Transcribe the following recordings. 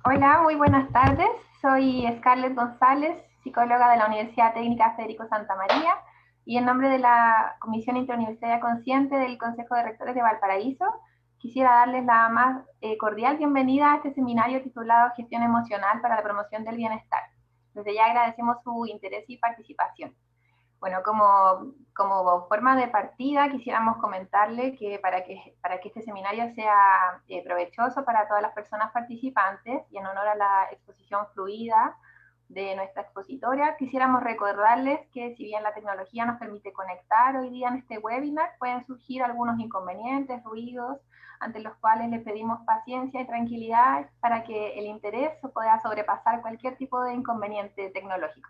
Hola, muy buenas tardes. Soy Scarlett González, psicóloga de la Universidad Técnica Federico Santa María, y en nombre de la Comisión Interuniversitaria Consciente del Consejo de Rectores de Valparaíso, quisiera darles la más cordial bienvenida a este seminario titulado Gestión Emocional para la Promoción del Bienestar. Desde ya agradecemos su interés y participación. Bueno, como forma de partida quisiéramos comentarle que para que este seminario sea provechoso para todas las personas participantes y en honor a la exposición fluida de nuestra expositora, quisiéramos recordarles que si bien la tecnología nos permite conectar hoy día en este webinar, pueden surgir algunos inconvenientes, ruidos, ante los cuales les pedimos paciencia y tranquilidad para que el interés pueda sobrepasar cualquier tipo de inconveniente tecnológico.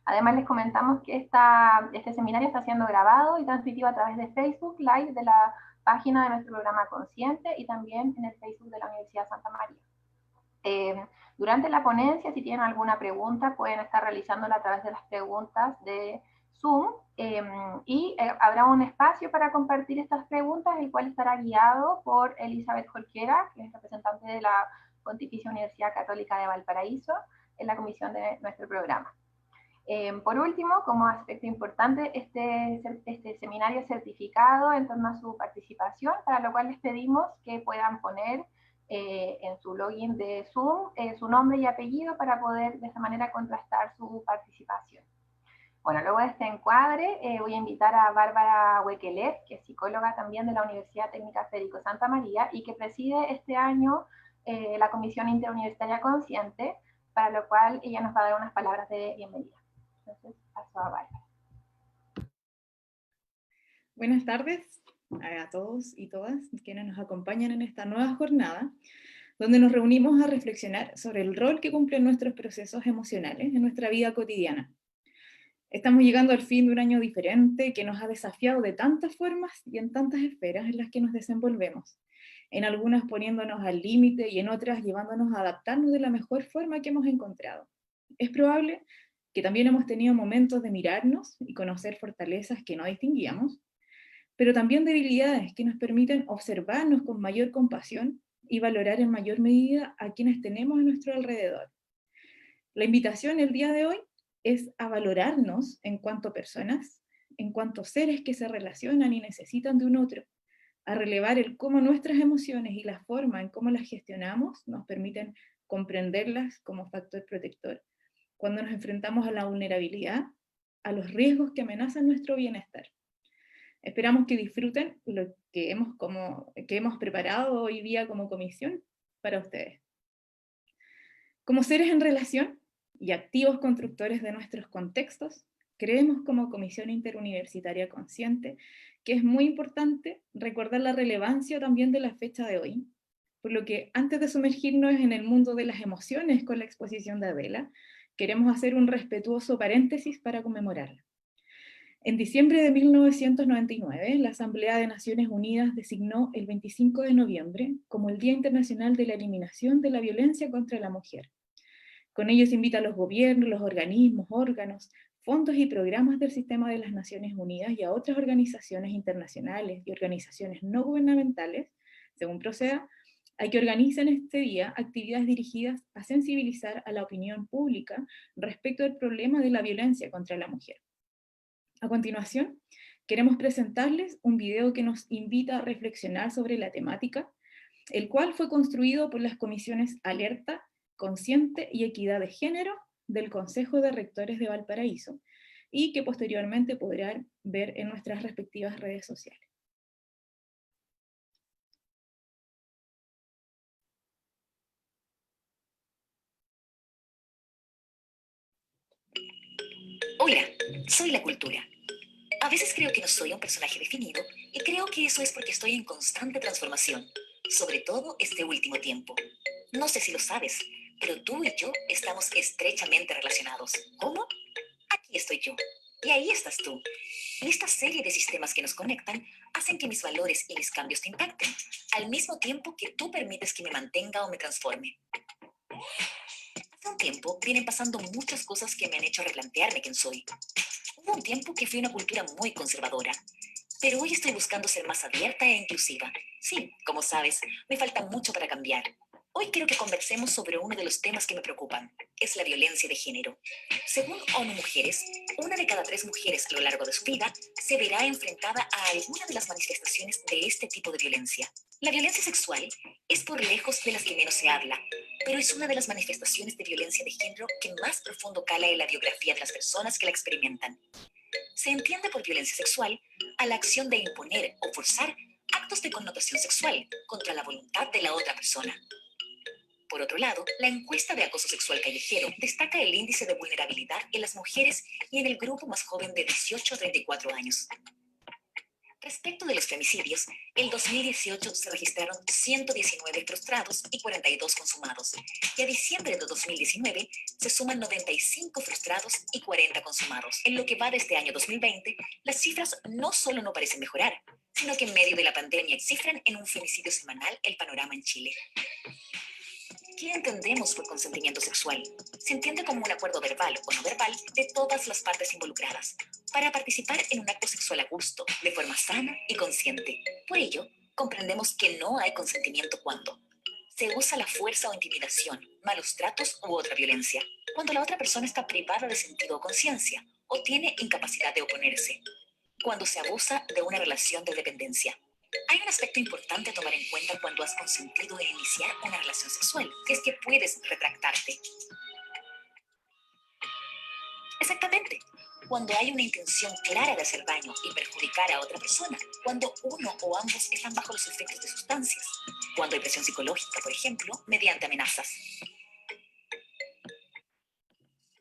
Además, les comentamos que este seminario está siendo grabado y transmitido a través de Facebook Live de la página de nuestro programa Consciente y también en el Facebook de la Universidad Santa María. Durante la ponencia, si tienen alguna pregunta, pueden estar realizándola a través de las preguntas de Zoom y habrá un espacio para compartir estas preguntas, el cual estará guiado por Elizabeth Jorquera, que es representante de la Pontificia Universidad Católica de Valparaíso, en la comisión de nuestro programa. Por último, como aspecto importante, este seminario es certificado en torno a su participación, para lo cual les pedimos que puedan poner en su login de Zoom su nombre y apellido para poder de esa manera contrastar su participación. Bueno, luego de este encuadre voy a invitar a Bárbara Huequelet, que es psicóloga también de la Universidad Técnica Federico Santa María y que preside este año la Comisión Interuniversitaria Consciente, para lo cual ella nos va a dar unas palabras de bienvenida. Entonces, paso a Bárbara. Buenas tardes a todos y todas quienes nos acompañan en esta nueva jornada, donde nos reunimos a reflexionar sobre el rol que cumplen nuestros procesos emocionales en nuestra vida cotidiana. Estamos llegando al fin de un año diferente que nos ha desafiado de tantas formas y en tantas esferas en las que nos desenvolvemos, en algunas poniéndonos al límite y en otras llevándonos a adaptarnos de la mejor forma que hemos encontrado. Es probable que también hemos tenido momentos de mirarnos y conocer fortalezas que no distinguíamos, pero también debilidades que nos permiten observarnos con mayor compasión y valorar en mayor medida a quienes tenemos a nuestro alrededor. La invitación el día de hoy es a valorarnos en cuanto personas, en cuanto seres que se relacionan y necesitan de un otro, a relevar el cómo nuestras emociones y la forma en cómo las gestionamos nos permiten comprenderlas como factor protector cuando nos enfrentamos a la vulnerabilidad, a los riesgos que amenazan nuestro bienestar. Esperamos que disfruten lo que hemos preparado hoy día como comisión para ustedes. Como seres en relación y activos constructores de nuestros contextos, creemos como Comisión Interuniversitaria Consciente que es muy importante recordar la relevancia también de la fecha de hoy, por lo que antes de sumergirnos en el mundo de las emociones con la exposición de Adela, queremos hacer un respetuoso paréntesis para conmemorarla. En diciembre de 1999, la Asamblea de Naciones Unidas designó el 25 de noviembre como el Día Internacional de la Eliminación de la Violencia contra la Mujer. Con ello se invita a los gobiernos, los organismos, órganos, fondos y programas del sistema de las Naciones Unidas y a otras organizaciones internacionales y organizaciones no gubernamentales, según proceda, a que organicen este día actividades dirigidas a sensibilizar a la opinión pública respecto al problema de la violencia contra la mujer. A continuación, queremos presentarles un video que nos invita a reflexionar sobre la temática, el cual fue construido por las comisiones Alerta, Consciente y Equidad de Género del Consejo de Rectores de Valparaíso, y que posteriormente podrán ver en nuestras respectivas redes sociales. Hola, soy la cultura. A veces creo que no soy un personaje definido y creo que eso es porque estoy en constante transformación, sobre todo este último tiempo. No sé si lo sabes, pero tú y yo estamos estrechamente relacionados. ¿Cómo? Aquí estoy yo. Y ahí estás tú. Y esta serie de sistemas que nos conectan hacen que mis valores y mis cambios te impacten, al mismo tiempo que tú permites que me mantenga o me transforme. Hace un tiempo vienen pasando muchas cosas que me han hecho replantearme quién soy. Hubo un tiempo que fui una cultura muy conservadora, pero hoy estoy buscando ser más abierta e inclusiva. Sí, como sabes, me falta mucho para cambiar. Hoy quiero que conversemos sobre uno de los temas que me preocupan, es la violencia de género. Según ONU Mujeres, una de cada 3 mujeres a lo largo de su vida se verá enfrentada a alguna de las manifestaciones de este tipo de violencia. La violencia sexual es por lejos de las que menos se habla, pero es una de las manifestaciones de violencia de género que más profundo cala en la biografía de las personas que la experimentan. Se entiende por violencia sexual a la acción de imponer o forzar actos de connotación sexual contra la voluntad de la otra persona. Por otro lado, la encuesta de acoso sexual callejero destaca el índice de vulnerabilidad en las mujeres y en el grupo más joven de 18 a 34 años. Respecto de los femicidios, en 2018 se registraron 119 frustrados y 42 consumados, y a diciembre de 2019 se suman 95 frustrados y 40 consumados. En lo que va de este año 2020, las cifras no solo no parecen mejorar, sino que en medio de la pandemia cifran en un femicidio semanal el panorama en Chile. ¿Qué entendemos por consentimiento sexual? Se entiende como un acuerdo verbal o no verbal de todas las partes involucradas para participar en un acto sexual a gusto, de forma sana y consciente. Por ello, comprendemos que no hay consentimiento cuando se usa la fuerza o intimidación, malos tratos u otra violencia, cuando la otra persona está privada de sentido o conciencia o tiene incapacidad de oponerse, cuando se abusa de una relación de dependencia. Hay un aspecto importante a tomar en cuenta cuando has consentido en iniciar una relación sexual, que es que puedes retractarte. Exactamente. Cuando hay una intención clara de hacer daño y perjudicar a otra persona, cuando uno o ambos están bajo los efectos de sustancias, cuando hay presión psicológica, por ejemplo, mediante amenazas.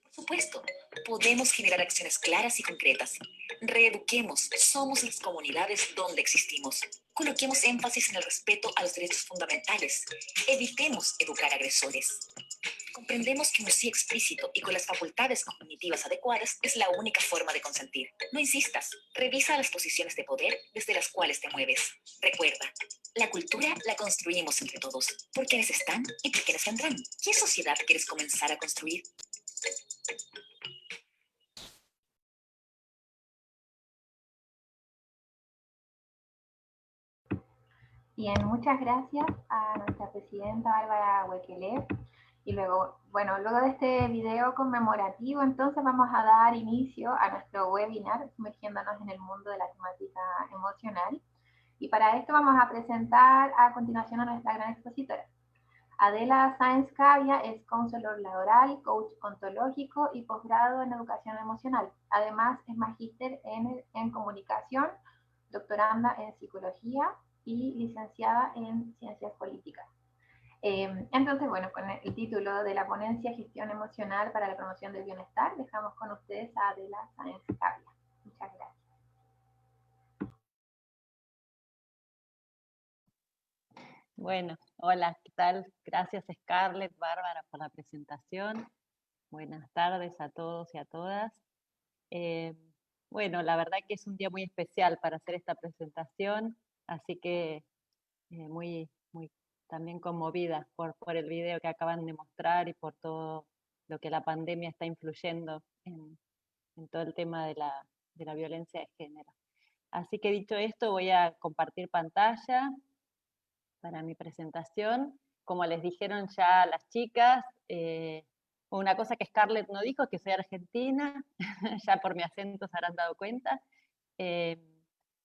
Por supuesto, podemos generar acciones claras y concretas. Reeduquemos, somos las comunidades donde existimos. Coloquemos énfasis en el respeto a los derechos fundamentales. Evitemos educar agresores. Comprendemos que un sí explícito y con las facultades cognitivas adecuadas es la única forma de consentir. No insistas, revisa las posiciones de poder desde las cuales te mueves. Recuerda, la cultura la construimos entre todos, por quienes están y por quienes vendrán. ¿Qué sociedad quieres comenzar a construir? Bien, muchas gracias a nuestra presidenta Bárbara Huequelé. Y luego, bueno, luego de este video conmemorativo, entonces vamos a dar inicio a nuestro webinar, sumergiéndonos en el mundo de la temática emocional. Y para esto vamos a presentar a continuación a nuestra gran expositora. Adela Sáenz Cavia es consultor laboral, coach ontológico y posgrado en educación emocional. Además, es magíster en comunicación, doctoranda en psicología y licenciada en ciencias políticas. Entonces, bueno, con el título de la ponencia Gestión Emocional para la Promoción del Bienestar, dejamos con ustedes a Adela Sáenz Cavia. Muchas gracias. Bueno, hola, ¿qué tal? Gracias Scarlett, Bárbara, por la presentación. Buenas tardes a todos y a todas. Bueno, la verdad que es un día muy especial para hacer esta presentación, así que muy también conmovida por el video que acaban de mostrar y por todo lo que la pandemia está influyendo en todo el tema de la violencia de género. Así que dicho esto, voy a compartir pantalla para mi presentación. Como les dijeron ya las chicas, una cosa que Scarlett no dijo es que soy argentina, ya por mi acento se habrán dado cuenta.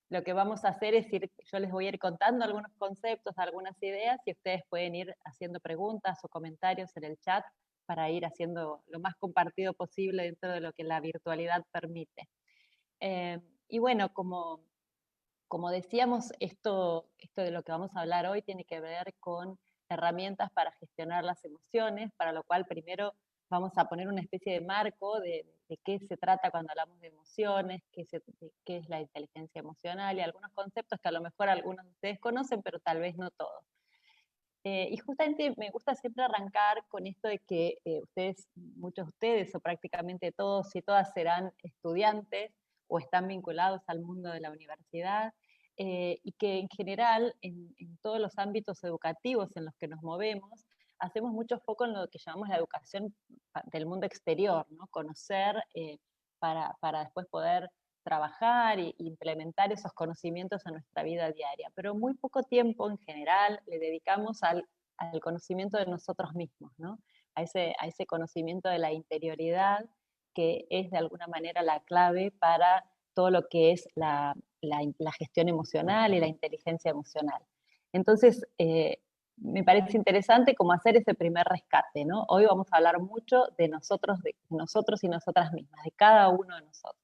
Lo que vamos a hacer es yo les voy a ir contando algunos conceptos, algunas ideas, y ustedes pueden ir haciendo preguntas o comentarios en el chat para ir haciendo lo más compartido posible dentro de lo que la virtualidad permite. Y bueno, como decíamos, esto de lo que vamos a hablar hoy tiene que ver con herramientas para gestionar las emociones, para lo cual primero vamos a poner una especie de marco de qué se trata cuando hablamos de emociones, qué es la inteligencia emocional y algunos conceptos que a lo mejor algunos de ustedes conocen, pero tal vez no todos. Y justamente me gusta siempre arrancar con esto de que muchos de ustedes o prácticamente todos y todas serán estudiantes o están vinculados al mundo de la universidad, y que en general en todos los ámbitos educativos en los que nos movemos, hacemos mucho foco en lo que llamamos la educación del mundo exterior, ¿no? Conocer para después poder trabajar e implementar esos conocimientos en nuestra vida diaria, pero muy poco tiempo en general le dedicamos al al conocimiento de nosotros mismos, ¿no? A ese conocimiento de la interioridad, que es de alguna manera la clave para todo lo que es la gestión emocional y la inteligencia emocional. Entonces, me parece interesante como hacer ese primer rescate, ¿no? Hoy vamos a hablar mucho de nosotros y nosotras mismas, de cada uno de nosotros.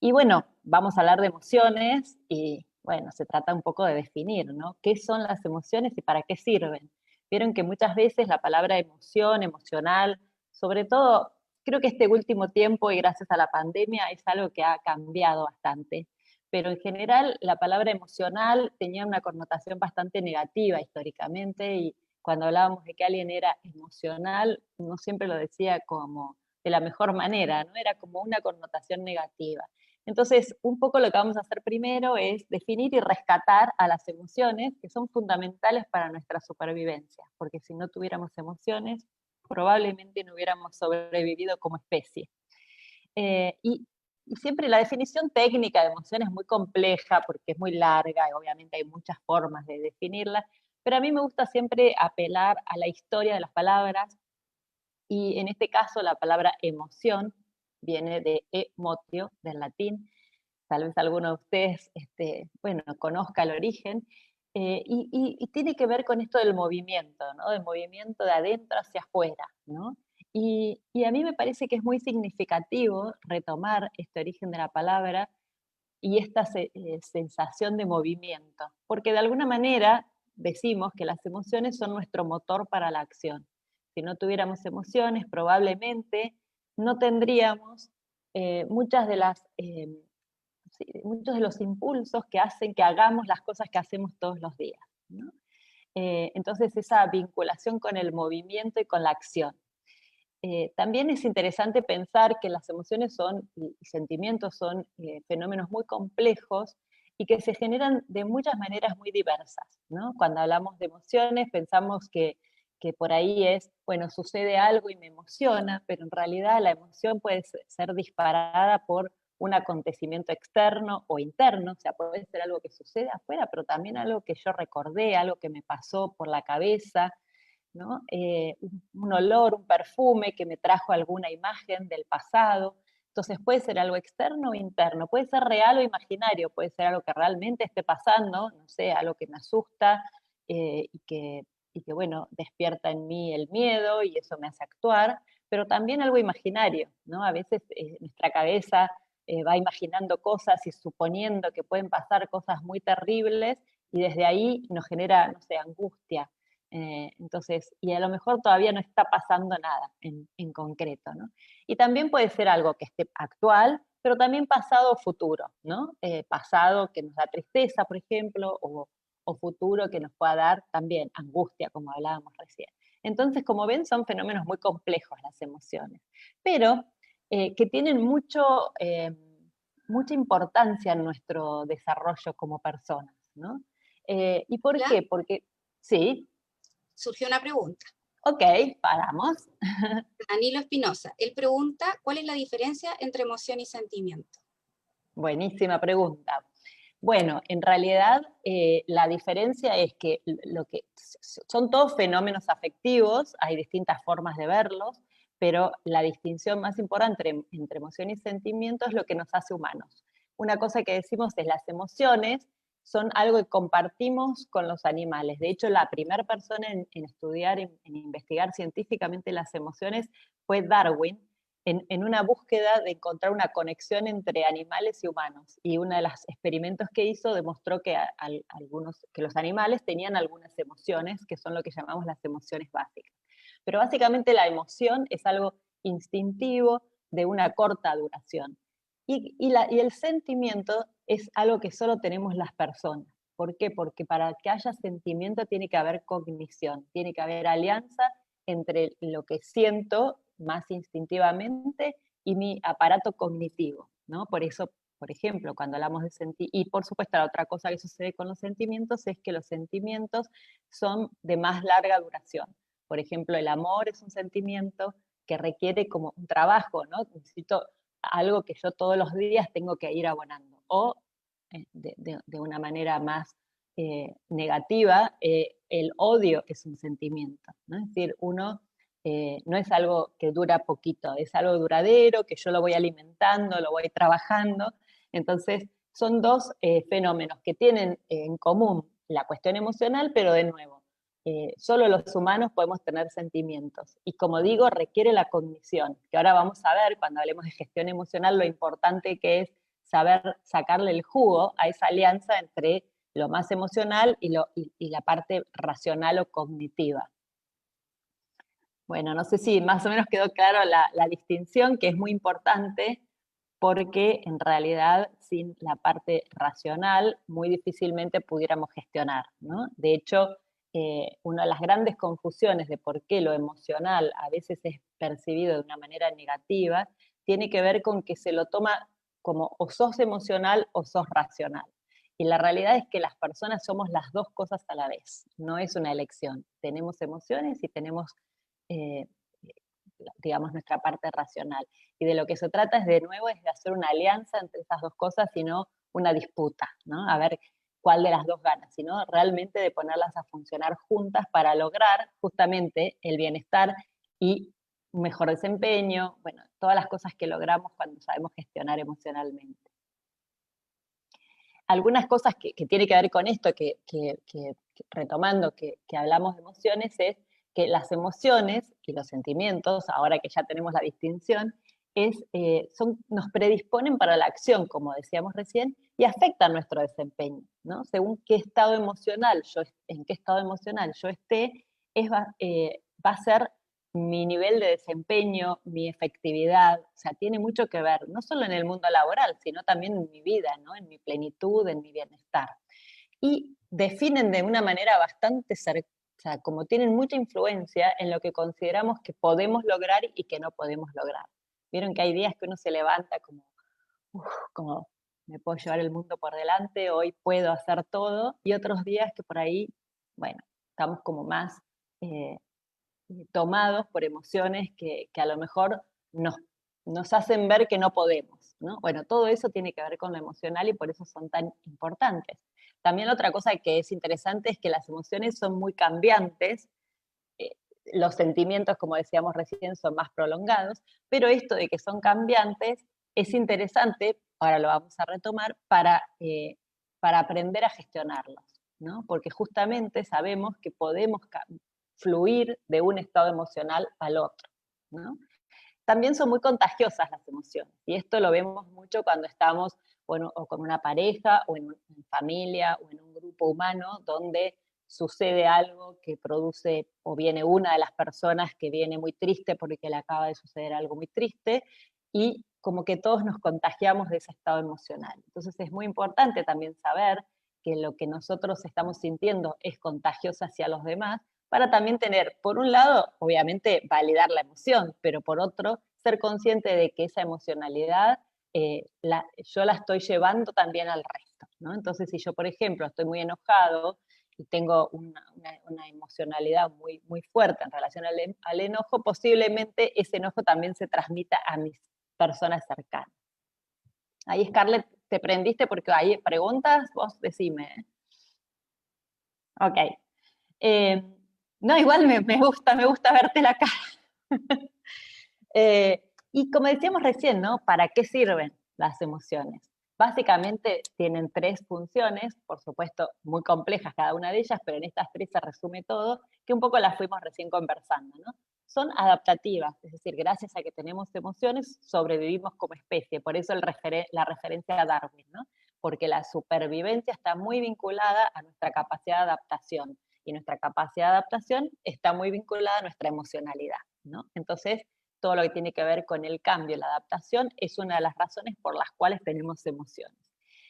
Y bueno, vamos a hablar de emociones y bueno, se trata un poco de definir, ¿no? ¿Qué son las emociones y para qué sirven? Vieron que muchas veces la palabra emoción, emocional, sobre todo, creo que este último tiempo y gracias a la pandemia es algo que ha cambiado bastante, pero en general la palabra emocional tenía una connotación bastante negativa históricamente y cuando hablábamos de que alguien era emocional, no siempre lo decía como de la mejor manera, ¿no? Era como una connotación negativa. Entonces, un poco lo que vamos a hacer primero es definir y rescatar a las emociones que son fundamentales para nuestra supervivencia, porque si no tuviéramos emociones, probablemente no hubiéramos sobrevivido como especie. Y siempre la definición técnica de emoción es muy compleja porque es muy larga y obviamente hay muchas formas de definirla, pero a mí me gusta siempre apelar a la historia de las palabras y en este caso la palabra emoción viene de emotio, del latín. Tal vez alguno de ustedes, bueno, conozca el origen, y tiene que ver con esto del movimiento, ¿no? Del movimiento de adentro hacia afuera, ¿no? Y a mí me parece que es muy significativo retomar este origen de la palabra y esta sensación de movimiento, porque de alguna manera decimos que las emociones son nuestro motor para la acción. Si no tuviéramos emociones, probablemente no tendríamos muchas de las sí, muchos de los impulsos que hacen que hagamos las cosas que hacemos todos los días, ¿no? Entonces esa vinculación con el movimiento y con la acción. También es interesante pensar que las emociones y sentimientos son fenómenos muy complejos y que se generan de muchas maneras muy diversas, ¿no? Cuando hablamos de emociones pensamos que por ahí es, bueno, sucede algo y me emociona, pero en realidad la emoción puede ser disparada por un acontecimiento externo o interno, o sea, puede ser algo que sucede afuera, pero también algo que yo recordé, algo que me pasó por la cabeza, ¿no? Un olor, un perfume que me trajo alguna imagen del pasado. Entonces puede ser algo externo o interno, puede ser real o imaginario, puede ser algo que realmente esté pasando, no sé, algo que me asusta y que, bueno, despierta en mí el miedo y eso me hace actuar, pero también algo imaginario, ¿no? A veces nuestra cabeza va imaginando cosas y suponiendo que pueden pasar cosas muy terribles y desde ahí nos genera, no sé, angustia. Entonces, y a lo mejor todavía no está pasando nada en concreto, ¿no? Y también puede ser algo que esté actual, pero también pasado o futuro, ¿no? Pasado que nos da tristeza, por ejemplo, o futuro que nos pueda dar también angustia, como hablábamos recién. Entonces, como ven, son fenómenos muy complejos las emociones, pero que tienen mucha importancia en nuestro desarrollo como personas, ¿no? ¿Y por ¿Ya? qué? Porque, sí, Surgió una pregunta. ok, paramos. Danilo Espinosa, él pregunta, ¿cuál es la diferencia entre emoción y sentimiento? Buenísima pregunta. Bueno, en realidad la diferencia es que son todos fenómenos afectivos, hay distintas formas de verlos, pero la distinción más importante entre emoción y sentimiento es lo que nos hace humanos. Una cosa que decimos es las emociones son algo que compartimos con los animales. De hecho, la primera persona en estudiar, en investigar científicamente las emociones fue Darwin, en una búsqueda de encontrar una conexión entre animales y humanos. Y uno de los experimentos que hizo demostró que, que los animales tenían algunas emociones, que son lo que llamamos las emociones básicas. Pero básicamente la emoción es algo instintivo de una corta duración. Y el sentimiento es algo que solo tenemos las personas. ¿Por qué? Porque para que haya sentimiento tiene que haber cognición, tiene que haber alianza entre lo que siento más instintivamente y mi aparato cognitivo, ¿no? Por eso, por ejemplo, cuando hablamos de sentir, y por supuesto la otra cosa que sucede con los sentimientos es que los sentimientos son de más larga duración. Por ejemplo, el amor es un sentimiento que requiere como un trabajo, ¿no? Necesito algo que yo todos los días tengo que ir abonando, o de una manera más negativa, el odio es un sentimiento, ¿no? Es decir, uno no es algo que dura poquito, es algo duradero, que yo lo voy alimentando, lo voy trabajando. Entonces, son dos fenómenos que tienen en común la cuestión emocional, pero de nuevo, solo los humanos podemos tener sentimientos. Y como digo, requiere la cognición, que ahora vamos a ver cuando hablemos de gestión emocional lo importante que es saber sacarle el jugo a esa alianza entre lo más emocional y la parte racional o cognitiva. Bueno, no sé si más o menos quedó claro la distinción, que es muy importante, porque en realidad sin la parte racional muy difícilmente pudiéramos gestionar, ¿no? De hecho, una de las grandes confusiones de por qué lo emocional a veces es percibido de una manera negativa, tiene que ver con que se lo toma como o sos emocional o sos racional. Y la realidad es que las personas somos las dos cosas a la vez, no es una elección. Tenemos emociones y tenemos, eh, digamos, nuestra parte racional. Y de lo que se trata es, de nuevo, es de hacer una alianza entre esas dos cosas y no una disputa, ¿no? A ver cuál de las dos gana, sino realmente de ponerlas a funcionar juntas para lograr justamente el bienestar y un mejor desempeño, bueno, todas las cosas que logramos cuando sabemos gestionar emocionalmente. Algunas cosas que tienen que ver con esto, retomando que hablamos de emociones, es que las emociones y los sentimientos, ahora que ya tenemos la distinción, nos predisponen para la acción, como decíamos recién, y afectan nuestro desempeño, ¿no? Según en qué estado emocional yo esté, va a ser mi nivel de desempeño, mi efectividad, o sea, tiene mucho que ver, no solo en el mundo laboral, sino también en mi vida, ¿no? En mi plenitud, en mi bienestar. Y definen de una manera bastante cercana, o sea, como tienen mucha influencia en lo que consideramos que podemos lograr y que no podemos lograr. Vieron que hay días que uno se levanta como me puedo llevar el mundo por delante, hoy puedo hacer todo, y otros días que por ahí, bueno, estamos como más tomados por emociones que a lo mejor nos hacen ver que no podemos, ¿no? Bueno, todo eso tiene que ver con lo emocional y por eso son tan importantes. También otra cosa que es interesante es que las emociones son muy cambiantes, los sentimientos, como decíamos recién, son más prolongados, pero esto de que son cambiantes es interesante, ahora lo vamos a retomar, para aprender a gestionarlos, ¿no? Porque justamente sabemos que podemos fluir de un estado emocional al otro, ¿no? También son muy contagiosas las emociones, y esto lo vemos mucho cuando estamos, bueno, o con una pareja, o en familia, o en un grupo humano, donde sucede algo que produce, o viene una de las personas que viene muy triste porque le acaba de suceder algo muy triste, y como que todos nos contagiamos de ese estado emocional. Entonces es muy importante también saber que lo que nosotros estamos sintiendo es contagioso hacia los demás, para también tener, por un lado, obviamente, validar la emoción, pero por otro, ser consciente de que esa emocionalidad yo la estoy llevando también al resto, ¿no? Entonces, si yo, por ejemplo, estoy muy enojado y tengo una emocionalidad muy, muy fuerte en relación al enojo, posiblemente ese enojo también se transmita a mis personas cercanas. Ahí, Scarlett, te prendiste porque hay preguntas, vos decime. Ok. No, igual me gusta verte la cara. Y como decíamos recién, ¿no? ¿Para qué sirven las emociones? Básicamente tienen tres funciones, por supuesto muy complejas cada una de ellas, pero en estas tres se resume todo, que un poco las fuimos recién conversando, ¿no? Son adaptativas, es decir, gracias a que tenemos emociones, sobrevivimos como especie, por eso la referencia a Darwin, ¿no? Porque la supervivencia está muy vinculada a nuestra capacidad de adaptación, y nuestra capacidad de adaptación está muy vinculada a nuestra emocionalidad, ¿no? Entonces, todo lo que tiene que ver con el cambio, la adaptación, es una de las razones por las cuales tenemos emociones.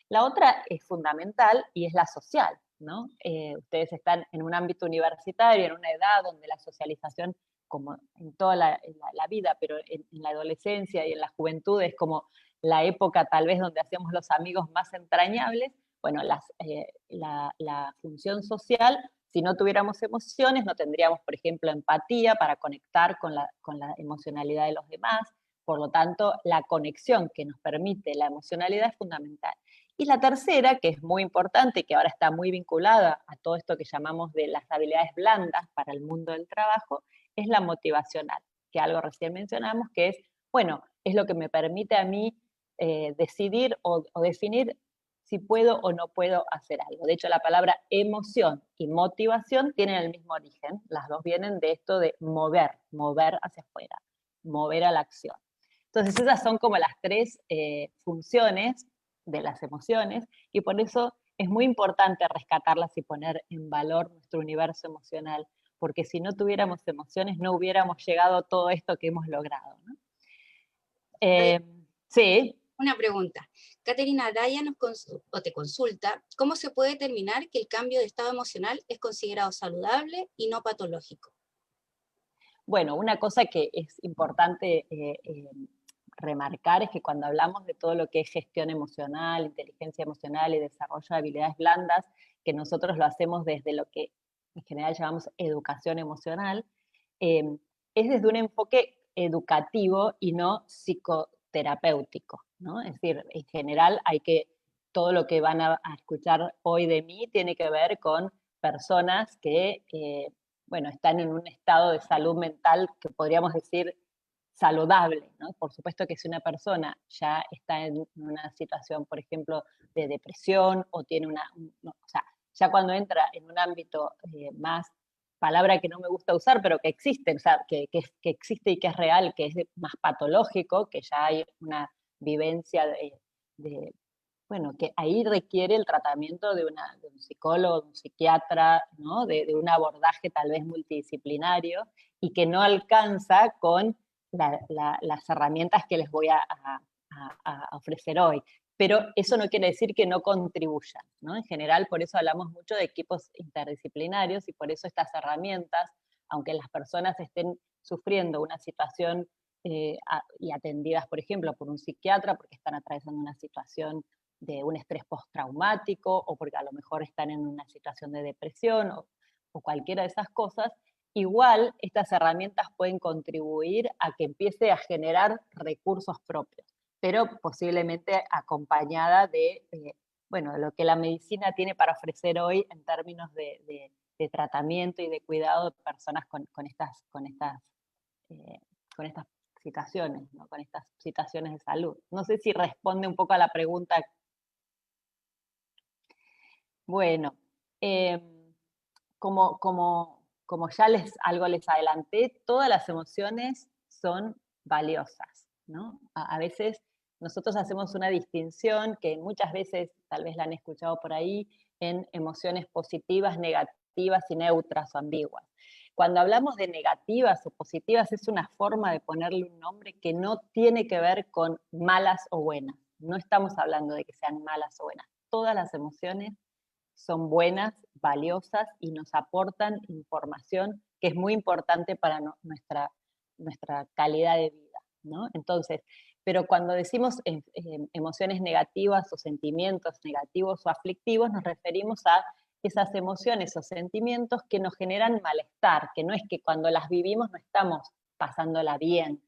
La otra es fundamental y es la social, ¿no? Ustedes están en un ámbito universitario, en una edad donde la socialización, como en toda la vida, pero en la adolescencia y en la juventud, es como la época tal vez donde hacemos los amigos más entrañables. Bueno, la función social, si no tuviéramos emociones, no tendríamos, por ejemplo, empatía para conectar con la emocionalidad de los demás. Por lo tanto, la conexión que nos permite la emocionalidad es fundamental. Y la tercera, que es muy importante, que ahora está muy vinculada a todo esto que llamamos de las habilidades blandas para el mundo del trabajo, es la motivacional, que algo recién mencionamos, que es, bueno, es lo que me permite a mí decidir o definir si puedo o no puedo hacer algo. De hecho, la palabra emoción y motivación tienen el mismo origen. Las dos vienen de esto de mover, mover hacia afuera, mover a la acción. Entonces, esas son como las tres funciones de las emociones, y por eso es muy importante rescatarlas y poner en valor nuestro universo emocional, porque si no tuviéramos emociones no hubiéramos llegado a todo esto que hemos logrado, ¿no? Sí. Una pregunta. Caterina Daya te consulta, ¿cómo se puede determinar que el cambio de estado emocional es considerado saludable y no patológico? Bueno, una cosa que es importante remarcar es que cuando hablamos de todo lo que es gestión emocional, inteligencia emocional y desarrollo de habilidades blandas, que nosotros lo hacemos desde lo que en general llamamos educación emocional, es desde un enfoque educativo y no psicoterapéutico, ¿no? Es decir, en general todo lo que van a escuchar hoy de mí tiene que ver con personas que, bueno, están en un estado de salud mental que podríamos decir saludable, ¿no? Por supuesto que si una persona ya está en una situación, por ejemplo, de depresión o tiene o sea, ya cuando entra en un ámbito más, palabra que no me gusta usar, pero que existe, o sea, que existe y que es real, que es más patológico, que ya hay una vivencia bueno, que ahí requiere el tratamiento de un psicólogo, de un psiquiatra, ¿no? De un abordaje tal vez multidisciplinario, y que no alcanza con las herramientas que les voy a ofrecer hoy. Pero eso no quiere decir que no contribuyan, ¿no? En general, por eso hablamos mucho de equipos interdisciplinarios, y por eso estas herramientas, aunque las personas estén sufriendo una situación y atendidas, por ejemplo, por un psiquiatra, porque están atravesando una situación de un estrés postraumático, o porque a lo mejor están en una situación de depresión, o cualquiera de esas cosas, igual estas herramientas pueden contribuir a que empiece a generar recursos propios, pero posiblemente acompañada de, bueno, lo que la medicina tiene para ofrecer hoy en términos de tratamiento y de cuidado de personas con estas situaciones, ¿no? Con estas situaciones de salud. No sé si responde un poco a la pregunta. Bueno, como ya algo les adelanté, todas las emociones son valiosas, ¿no? A veces nosotros hacemos una distinción que muchas veces, tal vez la han escuchado por ahí, en emociones positivas, negativas y neutras o ambiguas. Cuando hablamos de negativas o positivas, es una forma de ponerle un nombre que no tiene que ver con malas o buenas. No estamos hablando de que sean malas o buenas. Todas las emociones son buenas, valiosas y nos aportan información que es muy importante para nuestra calidad de vida, ¿no? Entonces, pero cuando decimos emociones negativas o sentimientos negativos o aflictivos, nos referimos a esas emociones o sentimientos que nos generan malestar, que no es que cuando las vivimos no estamos pasándola bien.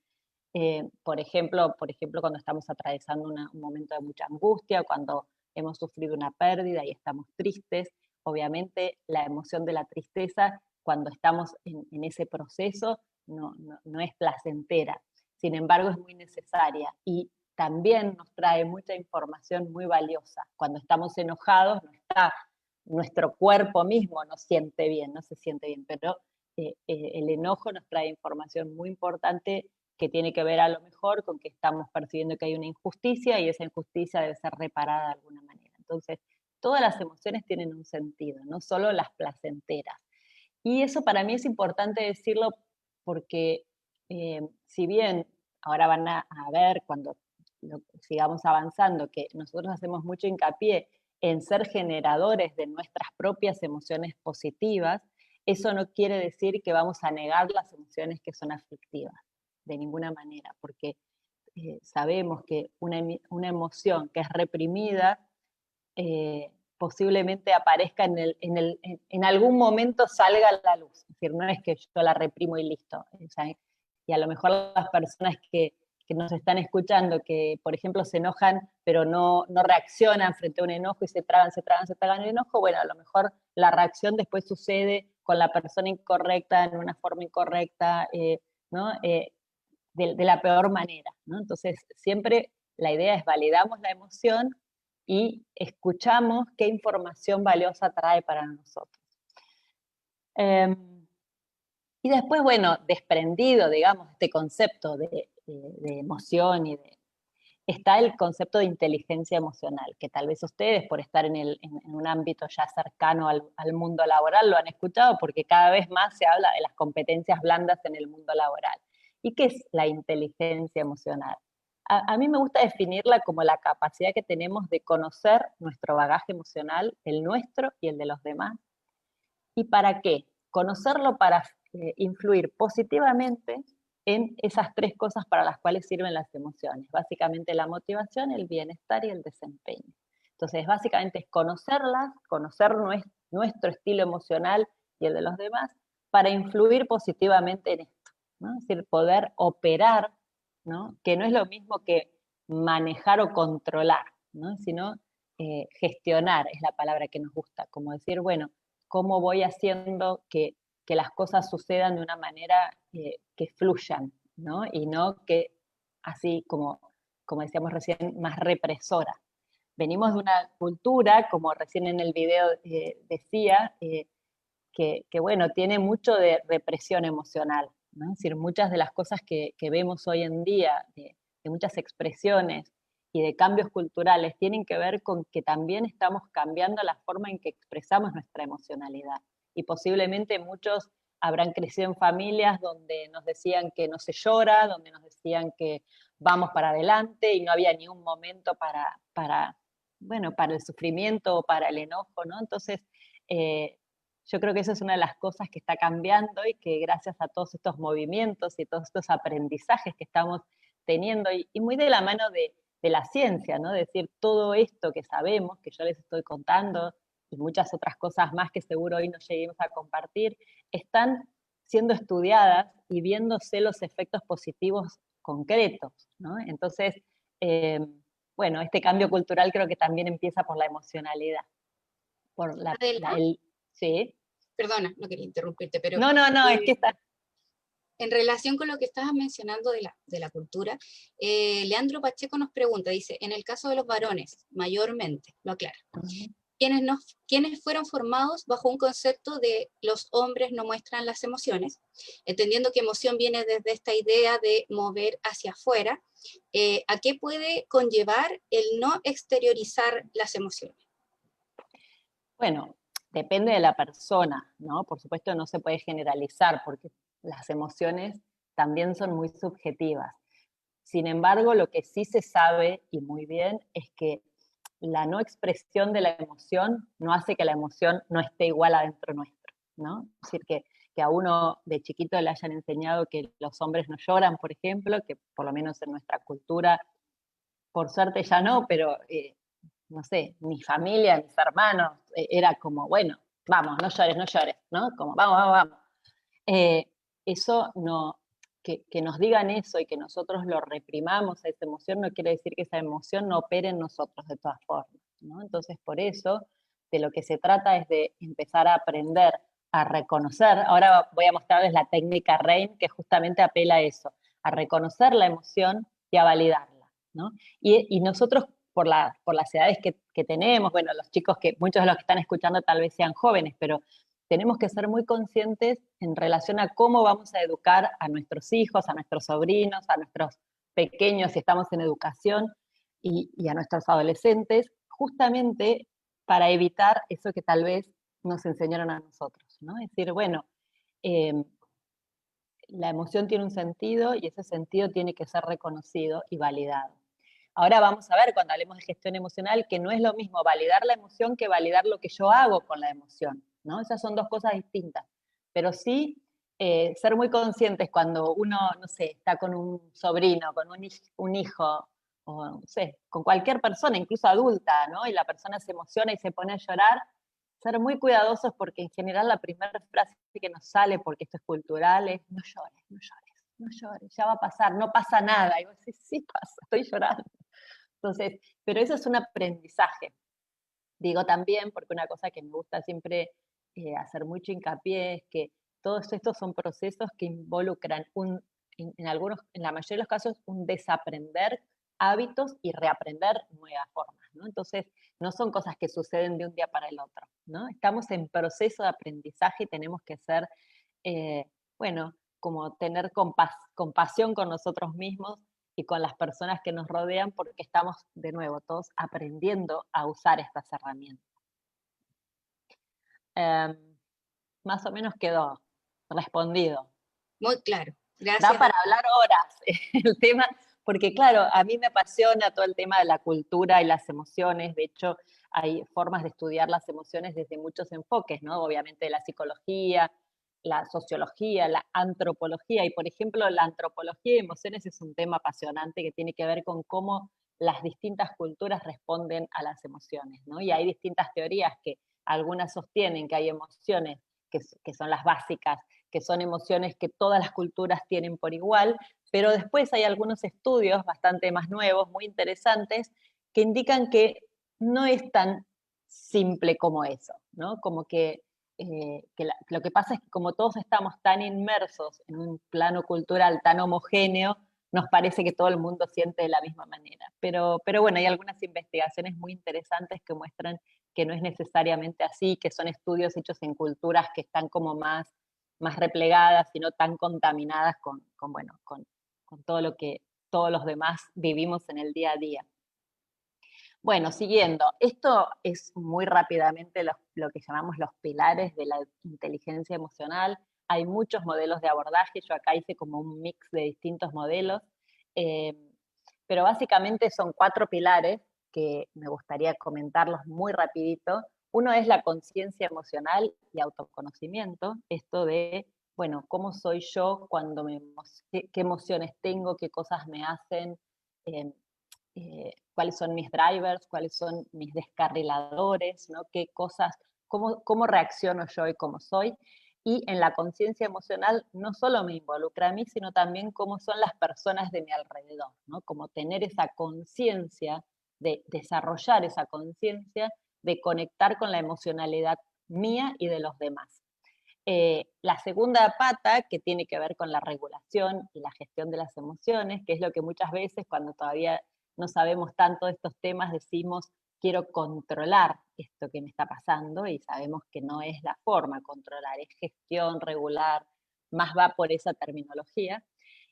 Por ejemplo, cuando estamos atravesando un momento de mucha angustia, cuando hemos sufrido una pérdida y estamos tristes, obviamente la emoción de la tristeza, cuando estamos en ese proceso, no es placentera. Sin embargo, es muy necesaria y también nos trae mucha información muy valiosa. Cuando estamos enojados, nuestro cuerpo mismo no se siente bien, pero el enojo nos trae información muy importante que tiene que ver a lo mejor con que estamos percibiendo que hay una injusticia y esa injusticia debe ser reparada de alguna manera. Entonces, todas las emociones tienen un sentido, no solo las placenteras. Y eso para mí es importante decirlo porque si bien ahora van a ver cuando sigamos avanzando que nosotros hacemos mucho hincapié en ser generadores de nuestras propias emociones positivas, eso no quiere decir que vamos a negar las emociones que son aflictivas, de ninguna manera, porque sabemos que una emoción que es reprimida posiblemente aparezca en algún momento, salga a la luz. Es decir, no es que yo la reprimo y listo. O sea, y a lo mejor las personas que que nos están escuchando, que por ejemplo se enojan, pero no reaccionan frente a un enojo y se tragan el enojo, bueno, a lo mejor la reacción después sucede con la persona incorrecta, en una forma incorrecta, ¿no? De la peor manera, ¿no? Entonces, siempre la idea es validamos la emoción y escuchamos qué información valiosa trae para nosotros. Y después, bueno, desprendido, digamos, este concepto de emoción está el concepto de inteligencia emocional, que tal vez ustedes, por estar en un ámbito ya cercano al mundo laboral, lo han escuchado, porque cada vez más se habla de las competencias blandas en el mundo laboral. ¿Y qué es la inteligencia emocional? A mí me gusta definirla como la capacidad que tenemos de conocer nuestro bagaje emocional, el nuestro y el de los demás. ¿Y para qué? Conocerlo para influir positivamente en esas tres cosas para las cuales sirven las emociones. Básicamente la motivación, el bienestar y el desempeño. Entonces, básicamente es conocerlas, conocer nuestro estilo emocional y el de los demás, para influir positivamente en esto, ¿no? Es decir, poder operar, ¿no? Que no es lo mismo que manejar o controlar, ¿no? Sino gestionar es la palabra que nos gusta, como decir, bueno, ¿cómo voy haciendo que las cosas sucedan de una manera que fluyan, ¿no? Y no que así como decíamos recién, más represora. Venimos de una cultura, como recién en el video decía, que bueno, tiene mucho de represión emocional, ¿no? Es decir, muchas de las cosas que vemos hoy en día, de muchas expresiones y de cambios culturales, tienen que ver con que también estamos cambiando la forma en que expresamos nuestra emocionalidad. Y posiblemente muchos habrán crecido en familias donde nos decían que no se llora, donde nos decían que vamos para adelante y no había ni un momento para el sufrimiento o para el enojo, ¿no? Entonces, yo creo que eso es una de las cosas que está cambiando y que gracias a todos estos movimientos y todos estos aprendizajes que estamos teniendo, y muy de la mano de la ciencia, ¿no? Es decir, todo esto que sabemos, que yo les estoy contando, y muchas otras cosas más que seguro hoy nos lleguemos a compartir, están siendo estudiadas y viéndose los efectos positivos concretos, ¿no? Entonces, bueno, este cambio cultural creo que también empieza por la emocionalidad, por sí. Perdona, no quería interrumpirte, pero No, es que está... en relación con lo que estabas mencionando de la cultura, Leandro Pacheco nos pregunta, dice, en el caso de los varones, mayormente, lo aclara, quienes fueron formados bajo un concepto de los hombres no muestran las emociones, entendiendo que emoción viene desde esta idea de mover hacia afuera, ¿a qué puede conllevar el no exteriorizar las emociones? Bueno, depende de la persona, ¿no? Por supuesto no se puede generalizar porque las emociones también son muy subjetivas. Sin embargo, lo que sí se sabe, y muy bien, es que la no expresión de la emoción no hace que la emoción no esté igual adentro nuestro, ¿no? Es decir, que a uno de chiquito le hayan enseñado que los hombres no lloran, por ejemplo, que por lo menos en nuestra cultura, por suerte ya no, pero no sé, mi familia, mis hermanos, era como, bueno, vamos, no llores, ¿no? Como, vamos. Eso no, que nos digan eso y que nosotros lo reprimamos a esa emoción no quiere decir que esa emoción no opere en nosotros de todas formas, ¿no? Entonces, por eso, de lo que se trata es de empezar a aprender a reconocer. Ahora voy a mostrarles la técnica RAIN, que justamente apela a eso, a reconocer la emoción y a validarla, ¿no? Y nosotros, por las edades que tenemos, bueno, los chicos muchos de los que están escuchando tal vez sean jóvenes, pero tenemos que ser muy conscientes en relación a cómo vamos a educar a nuestros hijos, a nuestros sobrinos, a nuestros pequeños si estamos en educación y a nuestros adolescentes, justamente para evitar eso que tal vez nos enseñaron a nosotros, ¿no? Es decir, bueno, la emoción tiene un sentido y ese sentido tiene que ser reconocido y validado. Ahora vamos a ver, cuando hablemos de gestión emocional, que no es lo mismo validar la emoción que validar lo que yo hago con la emoción, ¿no? Esas son dos cosas distintas. Pero sí ser muy conscientes cuando uno, no sé, está con un sobrino, con un hijo, o no sé, con cualquier persona, incluso adulta, ¿no? Y la persona se emociona y se pone a llorar, ser muy cuidadosos porque en general la primera frase que nos sale, porque esto es cultural, es no llores, no llores, ya va a pasar, no pasa nada. Y vos decís, sí pasa, estoy llorando. Entonces, pero eso es un aprendizaje. Digo también, porque una cosa que me gusta siempre hacer mucho hincapié es que todos estos son procesos que involucran en la mayoría de los casos, un desaprender hábitos y reaprender nuevas formas, ¿no? Entonces, no son cosas que suceden de un día para el otro, ¿no? Estamos en proceso de aprendizaje y tenemos que ser, bueno, como tener compasión con nosotros mismos y con las personas que nos rodean, porque estamos, de nuevo, todos aprendiendo a usar estas herramientas. Más o menos quedó respondido. Muy claro, Da gracias. para hablar horas el tema, porque claro, a mí me apasiona todo el tema de la cultura y las emociones. De hecho, hay formas de estudiar las emociones desde muchos enfoques, ¿no? Obviamente la psicología, la sociología, la antropología. Y por ejemplo, la antropología de emociones es un tema apasionante que tiene que ver con cómo las distintas culturas responden a las emociones, ¿no? Y hay distintas teorías que algunas sostienen que hay emociones que son las básicas, que son emociones que todas las culturas tienen por igual, pero después hay algunos estudios bastante más nuevos, muy interesantes, que indican que no es tan simple como eso, ¿no? Como que lo que pasa es que como todos estamos tan inmersos en un plano cultural tan homogéneo, nos parece que todo el mundo siente de la misma manera. Pero bueno, hay algunas investigaciones muy interesantes que muestran que no es necesariamente así, que son estudios hechos en culturas que están como más replegadas y no tan contaminadas con todo lo que todos los demás vivimos en el día a día. Bueno, siguiendo, esto es muy rápidamente lo que llamamos los pilares de la inteligencia emocional. Hay muchos modelos de abordaje, yo acá hice como un mix de distintos modelos, pero básicamente son 4 pilares que me gustaría comentarlos muy rapidito. Uno es la conciencia emocional y autoconocimiento, esto de, bueno, cómo soy yo cuando qué emociones tengo, qué cosas me hacen, cuáles son mis drivers, cuáles son mis descarriladores, ¿no? Qué cosas, cómo reacciono yo y cómo soy. Y en la conciencia emocional no solo me involucra a mí, sino también cómo son las personas de mi alrededor, ¿no? Como tener esa conciencia, de desarrollar esa conciencia, de conectar con la emocionalidad mía y de los demás. La segunda pata, que tiene que ver con la regulación y la gestión de las emociones, que es lo que muchas veces cuando todavía no sabemos tanto de estos temas decimos, quiero controlar esto que me está pasando, y sabemos que no es la forma controlar, es gestión, regular, más va por esa terminología.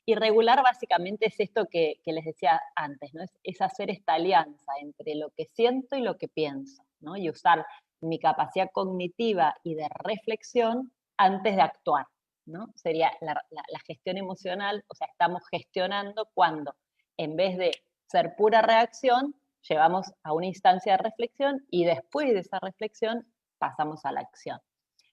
Y regular básicamente es esto que les decía antes, ¿no? Es hacer esta alianza entre lo que siento y lo que pienso, ¿no? Y usar mi capacidad cognitiva y de reflexión antes de actuar, ¿no? Sería la gestión emocional, o sea, estamos gestionando cuando en vez de ser pura reacción, llevamos a una instancia de reflexión y después de esa reflexión pasamos a la acción.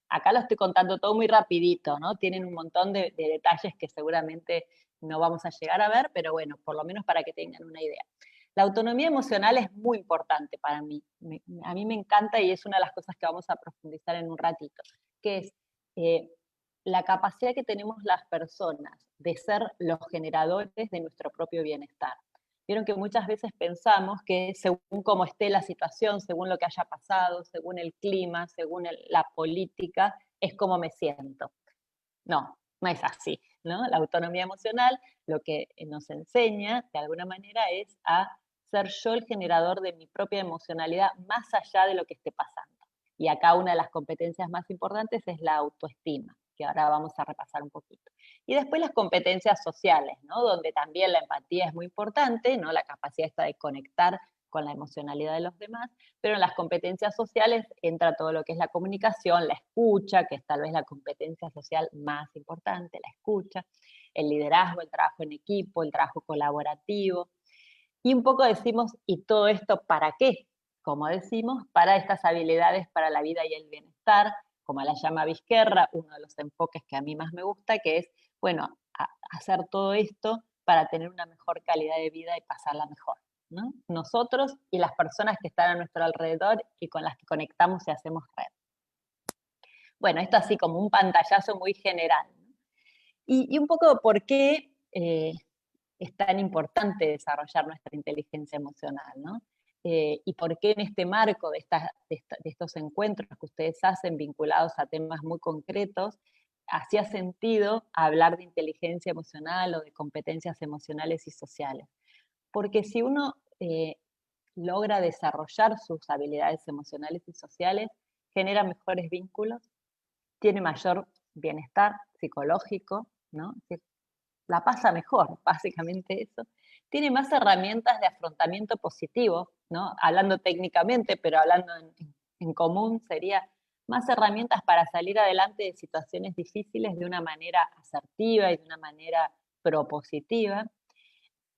Acá lo estoy contando todo muy rapidito, ¿no? Tienen un montón de detalles que seguramente no vamos a llegar a ver, pero bueno, por lo menos para que tengan una idea. La autonomía emocional es muy importante para mí. A mí me encanta y es una de las cosas que vamos a profundizar en un ratito, que es la capacidad que tenemos las personas de ser los generadores de nuestro propio bienestar. Vieron que muchas veces pensamos que según cómo esté la situación, según lo que haya pasado, según el clima, según la política, es como me siento. No, no es así, ¿no? La autonomía emocional lo que nos enseña, de alguna manera, es a ser yo el generador de mi propia emocionalidad más allá de lo que esté pasando. Y acá una de las competencias más importantes es la autoestima, que ahora vamos a repasar un poquito. Y después las competencias sociales, ¿no? Donde también la empatía es muy importante, ¿no? La capacidad esta de conectar con la emocionalidad de los demás, pero en las competencias sociales entra todo lo que es la comunicación, la escucha, que es tal vez la competencia social más importante, la escucha, el liderazgo, el trabajo en equipo, el trabajo colaborativo. Y un poco decimos, ¿y todo esto para qué? Como decimos, para estas habilidades para la vida y el bienestar, como la llama Vizquerra, uno de los enfoques que a mí más me gusta, que es, bueno, hacer todo esto para tener una mejor calidad de vida y pasarla mejor, ¿no? Nosotros y las personas que están a nuestro alrededor y con las que conectamos y hacemos red. Bueno, esto así como un pantallazo muy general. Y un poco por qué es tan importante desarrollar nuestra inteligencia emocional, ¿no? Y por qué en este marco de estos encuentros que ustedes hacen vinculados a temas muy concretos, hacía sentido hablar de inteligencia emocional o de competencias emocionales y sociales. Porque si uno logra desarrollar sus habilidades emocionales y sociales, genera mejores vínculos, tiene mayor bienestar psicológico, ¿no? La pasa mejor, básicamente eso. Tiene más herramientas de afrontamiento positivo, ¿no? Hablando técnicamente, pero hablando en común, sería más herramientas para salir adelante de situaciones difíciles de una manera asertiva y de una manera propositiva.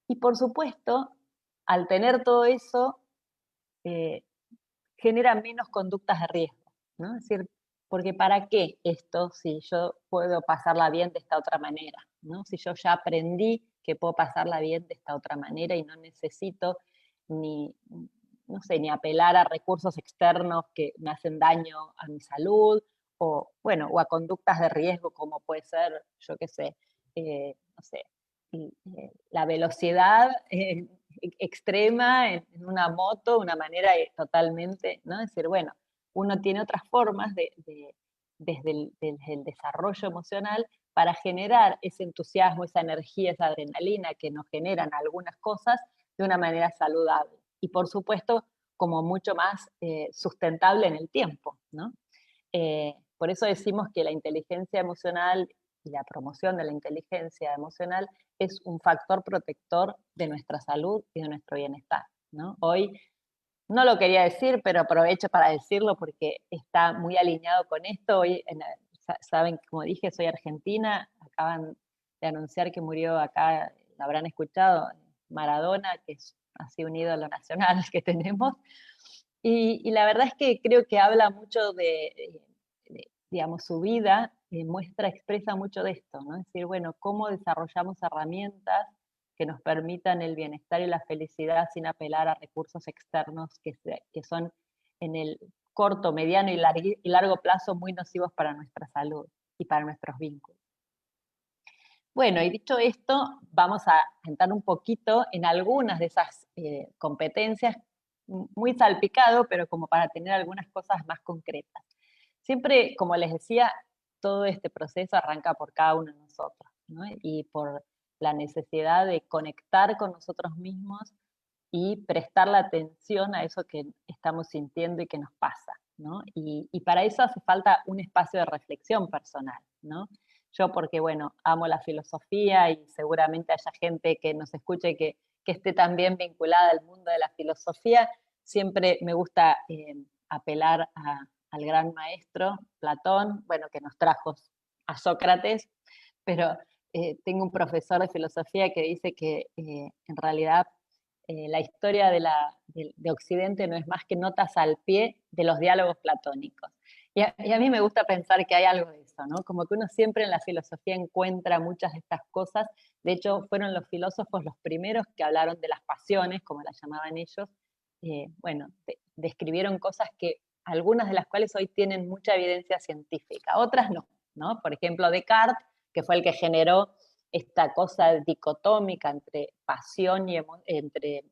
Y por supuesto, al tener todo eso, eh, genera menos conductas de riesgo, ¿no? Es decir, porque ¿para qué esto si yo puedo pasarla bien de esta otra manera? ¿No? Si yo ya aprendí que puedo pasarla bien de esta otra manera y no necesito ni, no sé, ni apelar a recursos externos que me hacen daño a mi salud, o, bueno, o a conductas de riesgo como puede ser, yo qué sé, no sé, la velocidad extrema en una moto, una manera totalmente, ¿no? Es decir, bueno, uno tiene otras formas desde el desarrollo emocional para generar ese entusiasmo, esa energía, esa adrenalina que nos generan algunas cosas de una manera saludable. Y por supuesto, como mucho más sustentable en el tiempo, ¿no? Por eso decimos que la inteligencia emocional y la promoción de la inteligencia emocional es un factor protector de nuestra salud y de nuestro bienestar, ¿no? Hoy no lo quería decir, pero aprovecho para decirlo porque está muy alineado con esto. Hoy, saben, como dije, soy argentina, acaban de anunciar que murió acá, lo habrán escuchado, Maradona, que es así un ídolo nacional que tenemos. Y la verdad es que creo que habla mucho digamos, su vida, expresa mucho de esto, ¿no? Es decir, bueno, cómo desarrollamos herramientas que nos permitan el bienestar y la felicidad sin apelar a recursos externos que son en el corto, mediano y largo plazo muy nocivos para nuestra salud y para nuestros vínculos. Bueno, y dicho esto, vamos a entrar un poquito en algunas de esas competencias, muy salpicado, pero como para tener algunas cosas más concretas. Siempre, como les decía, todo este proceso arranca por cada uno de nosotros, ¿no? Y por la necesidad de conectar con nosotros mismos y prestar la atención a eso que estamos sintiendo y que nos pasa, ¿no? Y para eso hace falta un espacio de reflexión personal, ¿no? Yo porque, bueno, amo la filosofía y seguramente haya gente que nos escuche que esté también vinculada al mundo de la filosofía, siempre me gusta apelar al gran maestro Platón, bueno, que nos trajo a Sócrates, pero tengo un profesor de filosofía que dice que en realidad la historia de Occidente no es más que notas al pie de los diálogos platónicos. Y a mí me gusta pensar que hay algo de eso, ¿no? Como que uno siempre en la filosofía encuentra muchas de estas cosas. De hecho, fueron los filósofos los primeros que hablaron de las pasiones, como las llamaban ellos. Bueno, describieron cosas que algunas de las cuales hoy tienen mucha evidencia científica, otras no, ¿no? Por ejemplo, Descartes, que fue el que generó esta cosa dicotómica entre pasión y entre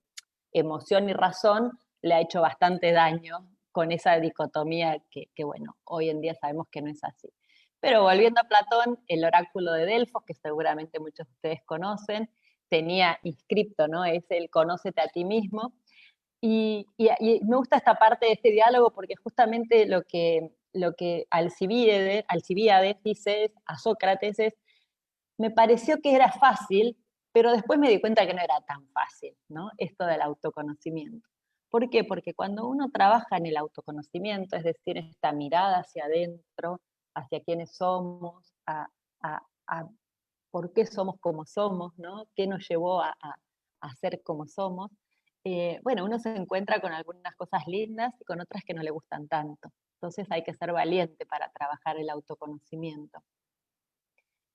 emoción y razón, le ha hecho bastante daño con esa dicotomía que, bueno, hoy en día sabemos que no es así. Pero volviendo a Platón, el oráculo de Delfos, que seguramente muchos de ustedes conocen, tenía inscripto, ¿no? Es el conócete a ti mismo. Y me gusta esta parte de este diálogo porque justamente lo que Alcibíades dice a Sócrates es: me pareció que era fácil, pero después me di cuenta que no era tan fácil, ¿no? Esto del autoconocimiento. ¿Por qué? Porque cuando uno trabaja en el autoconocimiento, es decir, esta mirada hacia adentro, hacia quiénes somos, a por qué somos como somos, ¿no? ¿Qué nos llevó a ser como somos? Bueno, uno se encuentra con algunas cosas lindas y con otras que no le gustan tanto. Entonces hay que ser valiente para trabajar el autoconocimiento.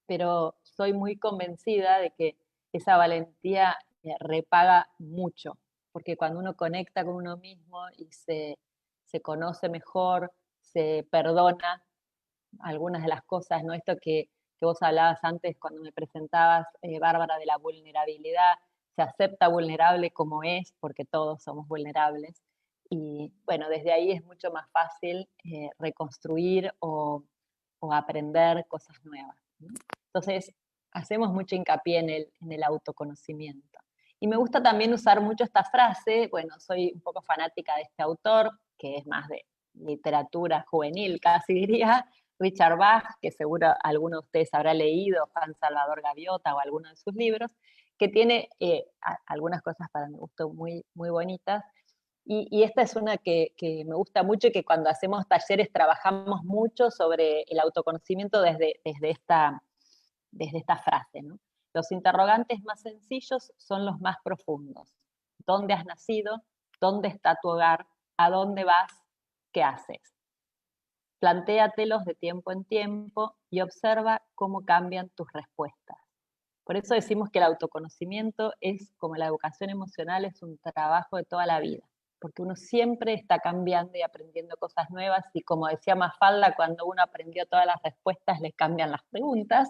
Pero soy muy convencida de que esa valentía repaga mucho, porque cuando uno conecta con uno mismo y se conoce mejor, se perdona algunas de las cosas, ¿no? Esto que que vos hablabas antes cuando me presentabas, Bárbara, de la vulnerabilidad. Se acepta vulnerable como es, porque todos somos vulnerables. Y bueno, desde ahí es mucho más fácil reconstruir o aprender cosas nuevas, ¿no? Entonces, hacemos mucho hincapié en el autoconocimiento. Y me gusta también usar mucho esta frase, bueno, soy un poco fanática de este autor, que es más de literatura juvenil, casi diría, Richard Bach, que seguro alguno de ustedes habrá leído, Juan Salvador Gaviota o alguno de sus libros, que tiene algunas cosas para mi gusto muy, muy bonitas. Y esta es una que me gusta mucho y que cuando hacemos talleres trabajamos mucho sobre el autoconocimiento desde esta frase, ¿no? Los interrogantes más sencillos son los más profundos. ¿Dónde has nacido? ¿Dónde está tu hogar? ¿A dónde vas? ¿Qué haces? Plantéatelos de tiempo en tiempo y observa cómo cambian tus respuestas. Por eso decimos que el autoconocimiento es como la educación emocional, es un trabajo de toda la vida, porque uno siempre está cambiando y aprendiendo cosas nuevas, y como decía Mafalda, cuando uno aprendió todas las respuestas, le cambian las preguntas,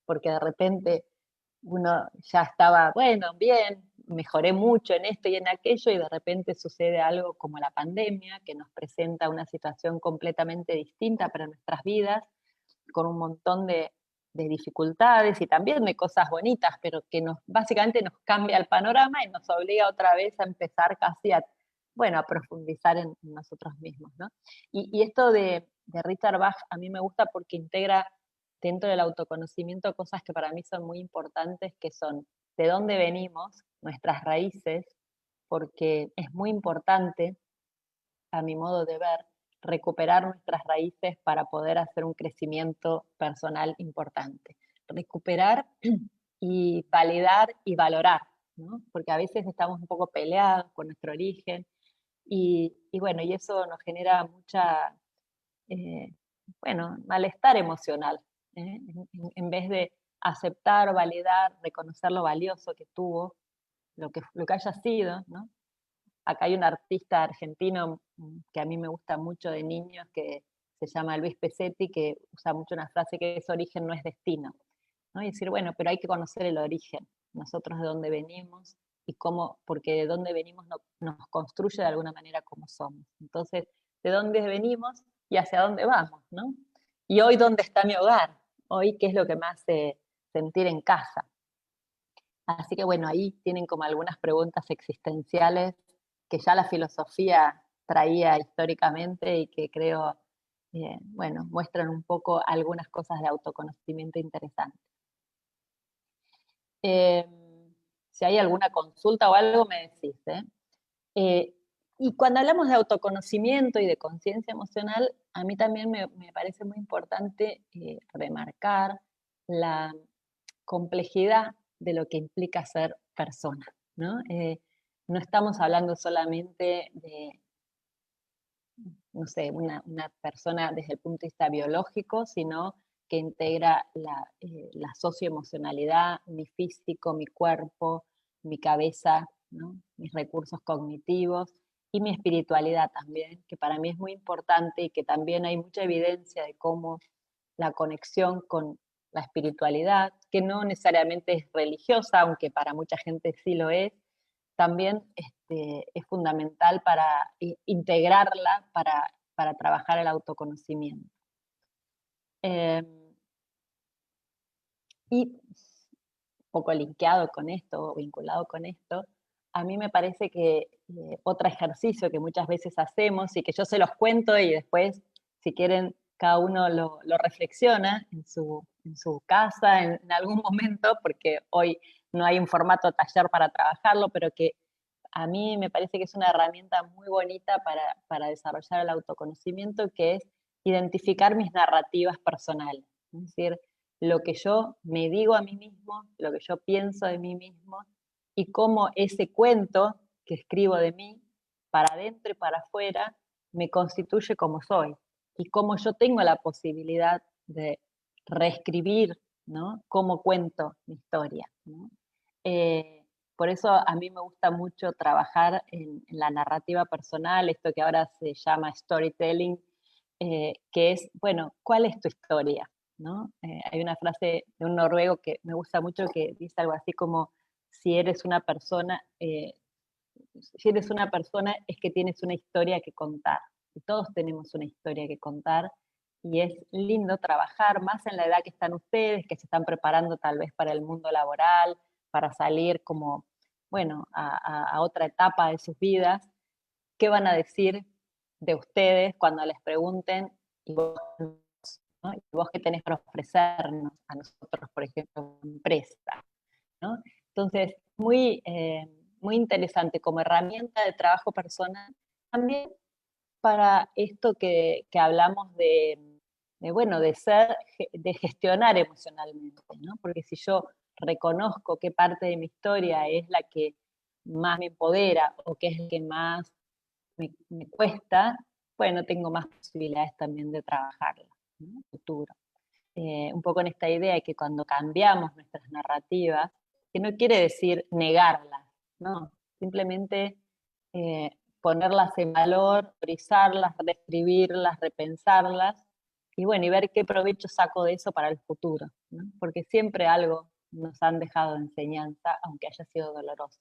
porque de repente uno ya estaba, bueno, bien, mejoré mucho en esto y en aquello, y de repente sucede algo como la pandemia, que nos presenta una situación completamente distinta para nuestras vidas, con un montón de dificultades y también de cosas bonitas, pero que básicamente nos cambia el panorama y nos obliga otra vez a empezar casi a profundizar en nosotros mismos, ¿no? Y esto de Richard Bach a mí me gusta porque integra dentro del autoconocimiento cosas que para mí son muy importantes, que son de dónde venimos, nuestras raíces, porque es muy importante, a mi modo de ver, recuperar nuestras raíces para poder hacer un crecimiento personal importante. Recuperar y validar y valorar, ¿no? Porque a veces estamos un poco peleados con nuestro origen y bueno, y eso nos genera mucha, malestar emocional, ¿eh? En vez de aceptar, validar, reconocer lo valioso que tuvo, lo que haya sido, ¿no? Acá hay un artista argentino que a mí me gusta mucho de niños, que se llama Luis Pesetti, que usa mucho una frase que es: origen no es destino, ¿no? Y decir, bueno, pero hay que conocer el origen, nosotros de dónde venimos y cómo, porque de dónde venimos nos construye de alguna manera como somos. Entonces, de dónde venimos y hacia dónde vamos, ¿no? Y hoy, ¿dónde está mi hogar? Hoy, ¿qué es lo que me hace sentir en casa? Así que bueno, ahí tienen como algunas preguntas existenciales que ya la filosofía traía históricamente y que creo, muestran un poco algunas cosas de autoconocimiento interesantes. Si hay alguna consulta o algo, me decís, ¿eh? Y cuando hablamos de autoconocimiento y de conciencia emocional, a mí también me parece muy importante remarcar la complejidad de lo que implica ser persona, ¿no? No estamos hablando solamente de, no sé, una persona desde el punto de vista biológico, sino que integra la socioemocionalidad, mi físico, mi cuerpo, mi cabeza, ¿no? Mis recursos cognitivos y mi espiritualidad también, que para mí es muy importante y que también hay mucha evidencia de cómo la conexión con la espiritualidad, que no necesariamente es religiosa, aunque para mucha gente sí lo es, también es fundamental para integrarla para trabajar el autoconocimiento. Y un poco linkeado con esto, o vinculado con esto, a mí me parece que otro ejercicio que muchas veces hacemos y que yo se los cuento y después, si quieren, cada uno lo reflexiona en su casa en algún momento, porque hoy no hay un formato taller para trabajarlo, pero que a mí me parece que es una herramienta muy bonita para desarrollar el autoconocimiento, que es identificar mis narrativas personales. Es decir, lo que yo me digo a mí mismo, lo que yo pienso de mí mismo, y cómo ese cuento que escribo de mí, para adentro y para afuera, me constituye como soy, y cómo yo tengo la posibilidad de reescribir, ¿no?, cómo cuento mi historia, ¿no? Por eso a mí me gusta mucho trabajar en la narrativa personal, esto que ahora se llama storytelling, que es, bueno, ¿cuál es tu historia? ¿no? Hay una frase de un noruego que me gusta mucho que dice algo así como, si eres una persona es que tienes una historia que contar. Y todos tenemos una historia que contar, y es lindo trabajar más en la edad que están ustedes, que se están preparando tal vez para el mundo laboral, para salir como, bueno, a otra etapa de sus vidas. ¿Qué van a decir de ustedes cuando les pregunten, y vos, ¿no? ¿Y vos qué tenés para ofrecernos a nosotros, por ejemplo, como empresa? ¿No? Entonces, muy interesante como herramienta de trabajo personal, también para esto que hablamos bueno, de gestionar emocionalmente, ¿no? Porque si yo reconozco qué parte de mi historia es la que más me empodera o qué es la que más me cuesta, bueno, tengo más posibilidades también de trabajarla, ¿no? En el futuro. Un poco en esta idea de que cuando cambiamos nuestras narrativas, que no quiere decir negarlas, no, simplemente ponerlas en valor, priorizarlas, reescribirlas, repensarlas, y bueno, y ver qué provecho saco de eso para el futuro, ¿no? Porque siempre algo nos han dejado de enseñanza, aunque haya sido doloroso.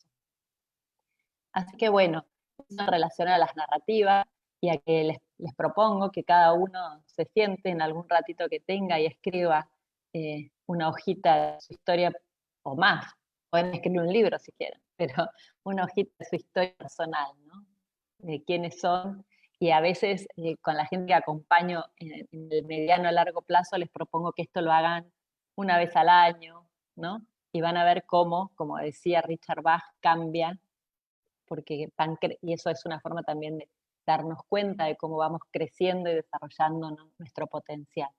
Así que bueno, eso en relación a las narrativas, y a que les propongo que cada uno se siente en algún ratito que tenga y escriba una hojita de su historia o más. Pueden escribir un libro si quieren, pero una hojita de su historia personal, ¿no? De quiénes son. Y a veces con la gente que acompaño en el mediano a largo plazo les propongo que esto lo hagan una vez al año, ¿no? Y van a ver cómo, como decía Richard Bach, cambia, porque y eso es una forma también de darnos cuenta de cómo vamos creciendo y desarrollando, ¿no?, nuestro potencial.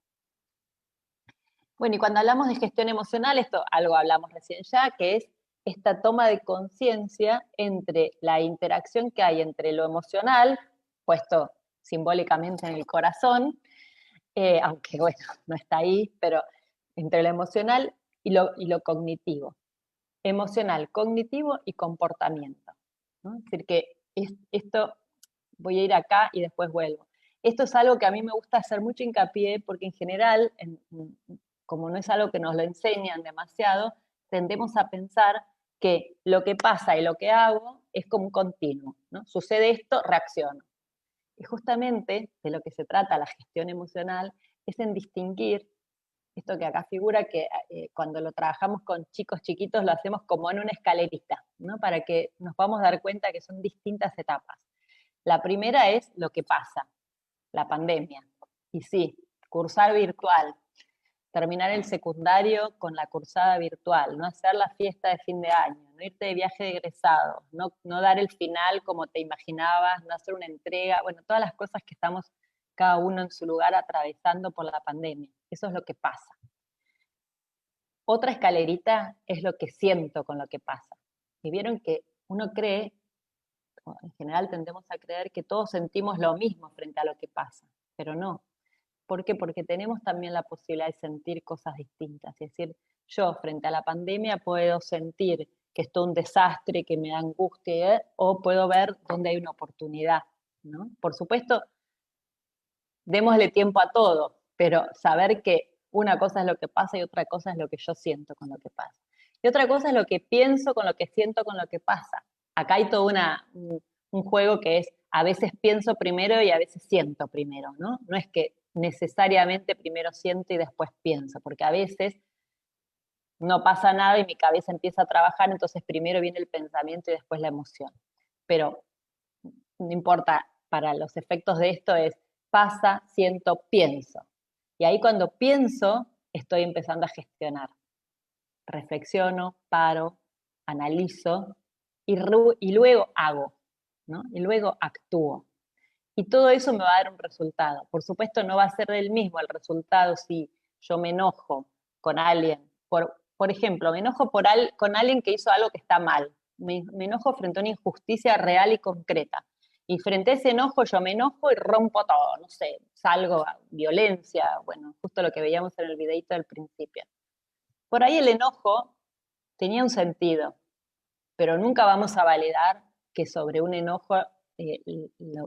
Bueno, y cuando hablamos de gestión emocional, esto algo hablamos recién ya, que es esta toma de conciencia entre la interacción que hay entre lo emocional, puesto simbólicamente en el corazón, aunque bueno, no está ahí, pero entre lo emocional y lo cognitivo. Emocional, cognitivo y comportamiento, ¿no? Es decir, que esto, voy a ir acá y después vuelvo. Esto es algo que a mí me gusta hacer mucho hincapié, porque en general, como no es algo que nos lo enseñan demasiado, tendemos a pensar que lo que pasa y lo que hago es como un continuo, ¿no? Sucede esto, reacciono. Y justamente de lo que se trata la gestión emocional es en distinguir esto que acá figura, que cuando lo trabajamos con chicos chiquitos lo hacemos como en una escalerita, ¿no? Para que nos podamos dar cuenta que son distintas etapas. La primera es lo que pasa, la pandemia. Y sí, cursar virtual, terminar el secundario con la cursada virtual, no hacer la fiesta de fin de año, no irte de viaje de egresados, no dar el final como te imaginabas, no hacer una entrega, bueno, todas las cosas que estamos cada uno en su lugar atravesando por la pandemia. Eso es lo que pasa. Otra escalerita es lo que siento con lo que pasa. Y vieron que uno cree, o en general tendemos a creer que todos sentimos lo mismo frente a lo que pasa, pero no. ¿Por qué? Porque tenemos también la posibilidad de sentir cosas distintas. Es decir, yo frente a la pandemia puedo sentir que esto es un desastre, que me da angustia, o puedo ver dónde hay una oportunidad, ¿no? Por supuesto, démosle tiempo a todo, pero saber que una cosa es lo que pasa y otra cosa es lo que yo siento con lo que pasa. Y otra cosa es lo que pienso con lo que siento con lo que pasa. Acá hay todo un juego que es, a veces pienso primero y a veces siento primero, ¿no? No es que necesariamente primero siento y después pienso, porque a veces no pasa nada y mi cabeza empieza a trabajar, entonces primero viene el pensamiento y después la emoción. Pero no importa, para los efectos de esto es pasa, siento, pienso. Y ahí cuando pienso, estoy empezando a gestionar. Reflexiono, paro, analizo y luego hago, ¿no? Y luego actúo. Y todo eso me va a dar un resultado. Por supuesto, no va a ser el mismo el resultado si yo me enojo con alguien. Por ejemplo, me enojo con alguien que hizo algo que está mal. Me enojo frente a una injusticia real y concreta. Y frente a ese enojo yo me enojo y rompo todo, no sé, salgo a violencia, bueno, justo lo que veíamos en el videito del principio. Por ahí el enojo tenía un sentido, pero nunca vamos a validar que sobre un enojo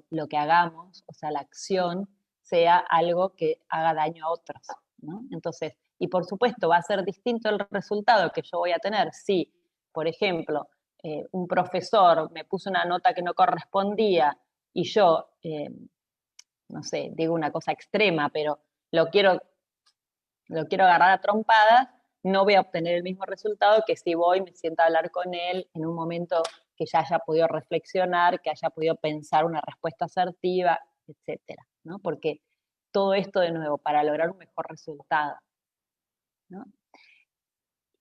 lo que hagamos, o sea, la acción, sea algo que haga daño a otros, ¿no? Entonces, y por supuesto va a ser distinto el resultado que yo voy a tener si, por ejemplo, un profesor me puso una nota que no correspondía y yo, no sé, digo una cosa extrema, pero lo quiero agarrar a trompadas, no voy a obtener el mismo resultado que si voy, me siento a hablar con él en un momento que ya haya podido reflexionar, que haya podido pensar una respuesta asertiva, etcétera, ¿no? Porque todo esto, de nuevo, para lograr un mejor resultado, ¿no?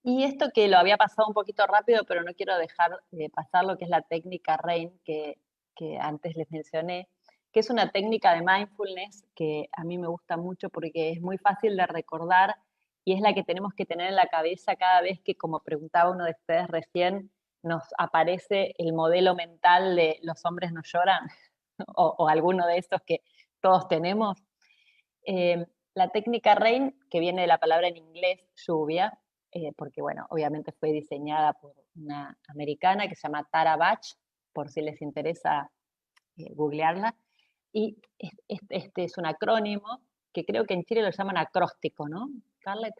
Y esto que lo había pasado un poquito rápido, pero no quiero dejar de pasar lo que es la técnica RAIN, que antes les mencioné, que es una técnica de mindfulness que a mí me gusta mucho porque es muy fácil de recordar y es la que tenemos que tener en la cabeza cada vez que, como preguntaba uno de ustedes recién, nos aparece el modelo mental de los hombres no lloran, o alguno de estos que todos tenemos. La técnica RAIN, que viene de la palabra en inglés lluvia, porque bueno, obviamente fue diseñada por una americana que se llama Tara Bach, por si les interesa googlearla, y este es un acrónimo que creo que en Chile lo llaman acróstico, ¿no? Scarlett,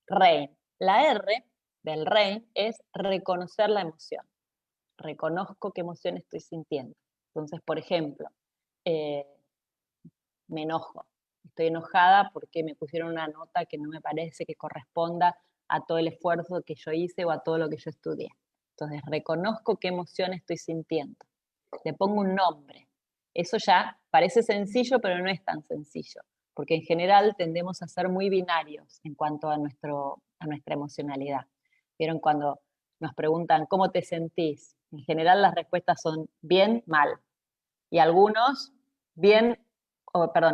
RAIN. La R del RAIN es reconocer la emoción. Reconozco qué emoción estoy sintiendo. Entonces, por ejemplo, me enojo. Estoy enojada porque me pusieron una nota que no me parece que corresponda a todo el esfuerzo que yo hice o a todo lo que yo estudié. Entonces, reconozco qué emoción estoy sintiendo. Le pongo un nombre. Eso ya parece sencillo, pero no es tan sencillo, porque en general tendemos a ser muy binarios en cuanto a nuestra emocionalidad. ¿Vieron cuando nos preguntan cómo te sentís? En general las respuestas son bien, mal. Y algunos, bien,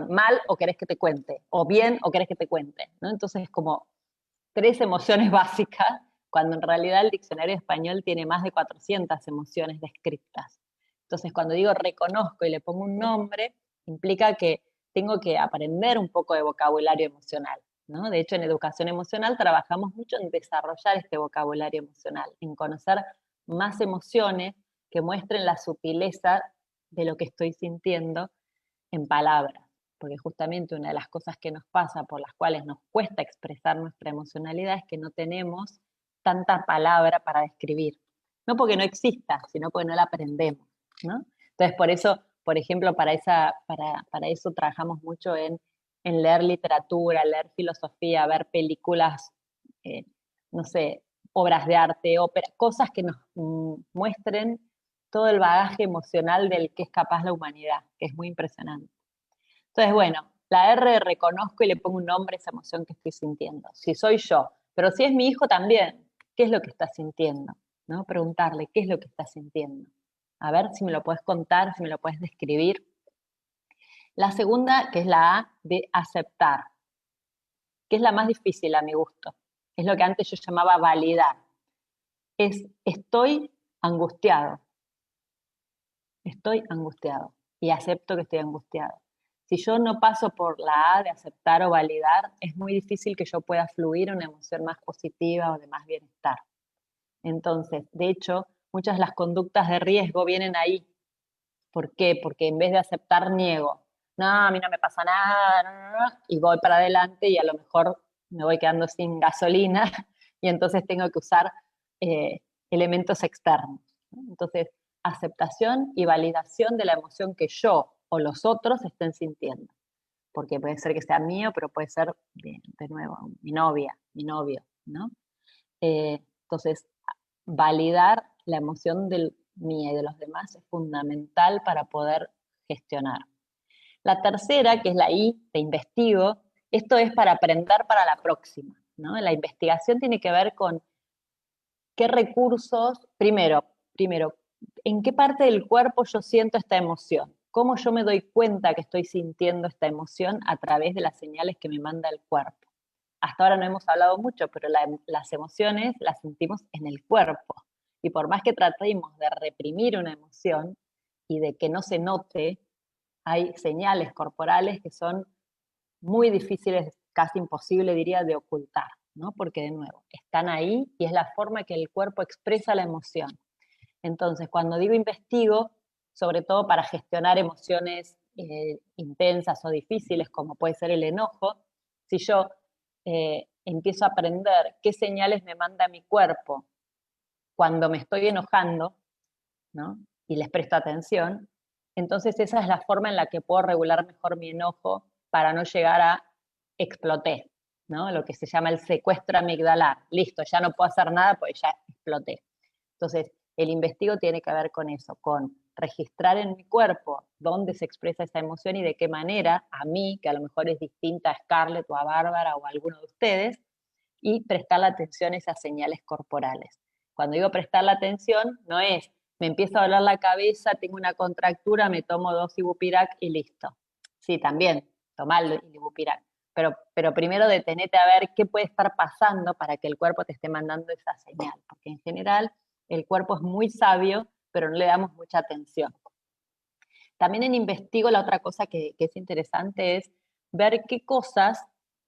mal o querés que te cuente, o bien o querés que te cuente, ¿no? Entonces es como 3 emociones básicas, cuando en realidad el diccionario español tiene más de 400 emociones descritas. Entonces cuando digo reconozco y le pongo un nombre, implica que tengo que aprender un poco de vocabulario emocional, ¿no? De hecho, en educación emocional trabajamos mucho en desarrollar este vocabulario emocional, en conocer más emociones que muestren la sutileza de lo que estoy sintiendo en palabras, porque justamente una de las cosas que nos pasa, por las cuales nos cuesta expresar nuestra emocionalidad, es que no tenemos tanta palabra para describir. No porque no exista, sino porque no la aprendemos, ¿no? Entonces, por eso, por ejemplo, para eso trabajamos mucho en leer literatura, leer filosofía, ver películas, no sé, obras de arte, ópera, cosas que nos muestren todo el bagaje emocional del que es capaz la humanidad, que es muy impresionante. Entonces, bueno, la R reconozco y le pongo un nombre a esa emoción que estoy sintiendo. Si soy yo, pero si es mi hijo también, ¿qué es lo que está sintiendo? ¿No? Preguntarle, ¿qué es lo que está sintiendo? A ver si me lo puedes contar, si me lo puedes describir. La segunda, que es la A, de aceptar, que es la más difícil a mi gusto. Es lo que antes yo llamaba validar. Estoy angustiado. Estoy angustiado y acepto que estoy angustiado. Si yo no paso por la A de aceptar o validar, es muy difícil que yo pueda fluir una emoción más positiva o de más bienestar. Entonces, de hecho, muchas de las conductas de riesgo vienen ahí. ¿Por qué? Porque en vez de aceptar, niego. No, a mí no me pasa nada, y voy para adelante y a lo mejor me voy quedando sin gasolina y entonces tengo que usar elementos externos. Entonces, aceptación y validación de la emoción que yo o los otros estén sintiendo. Porque puede ser que sea mío, pero puede ser, de nuevo, mi novia, mi novio, ¿no? Entonces, validar la emoción mía y de los demás es fundamental para poder gestionar. La tercera, que es la I, de investigo, esto es para aprender para la próxima, ¿no? La investigación tiene que ver con qué recursos, primero, en qué parte del cuerpo yo siento esta emoción, cómo yo me doy cuenta que estoy sintiendo esta emoción a través de las señales que me manda el cuerpo. Hasta ahora no hemos hablado mucho, pero las emociones las sentimos en el cuerpo. Y por más que tratemos de reprimir una emoción y de que no se note, hay señales corporales que son muy difíciles, casi imposible diría, de ocultar, ¿no? Porque de nuevo, están ahí y es la forma que el cuerpo expresa la emoción. Entonces, cuando digo investigo, sobre todo para gestionar emociones intensas o difíciles, como puede ser el enojo, si yo empiezo a aprender qué señales me manda mi cuerpo cuando me estoy enojando, ¿no? Y les presto atención, entonces esa es la forma en la que puedo regular mejor mi enojo para no llegar a exploté, ¿no? Lo que se llama el secuestro amigdalar. Listo, ya no puedo hacer nada porque ya exploté. Entonces, el investigo tiene que ver con eso, con registrar en mi cuerpo dónde se expresa esa emoción y de qué manera a mí, que a lo mejor es distinta a Scarlett o a Bárbara o a alguno de ustedes, y prestar la atención a esas señales corporales. Cuando digo prestar la atención, no es me empieza a doler la cabeza, tengo una contractura, me tomo 2 Ibupirac y listo. Sí, también, tomar el Ibupirac. Pero primero detenete a ver qué puede estar pasando para que el cuerpo te esté mandando esa señal. Porque en general el cuerpo es muy sabio, pero no le damos mucha atención. También en investigo la otra cosa que es interesante es ver qué cosas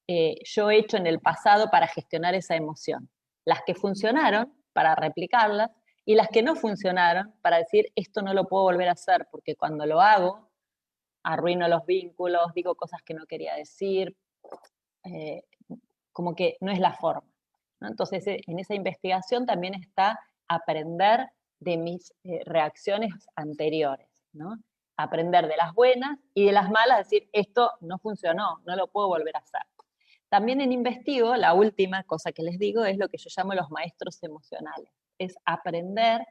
yo he hecho en el pasado para gestionar esa emoción. Las que funcionaron, para replicarlas, y las que no funcionaron, para decir, esto no lo puedo volver a hacer, porque cuando lo hago, arruino los vínculos, digo cosas que no quería decir, como que no es la forma, ¿no? Entonces, en esa investigación también está aprender de mis reacciones anteriores, ¿no? Aprender de las buenas y de las malas, decir, esto no funcionó, no lo puedo volver a hacer. También en investigo, la última cosa que les digo es lo que yo llamo los maestros emocionales. Es aprender,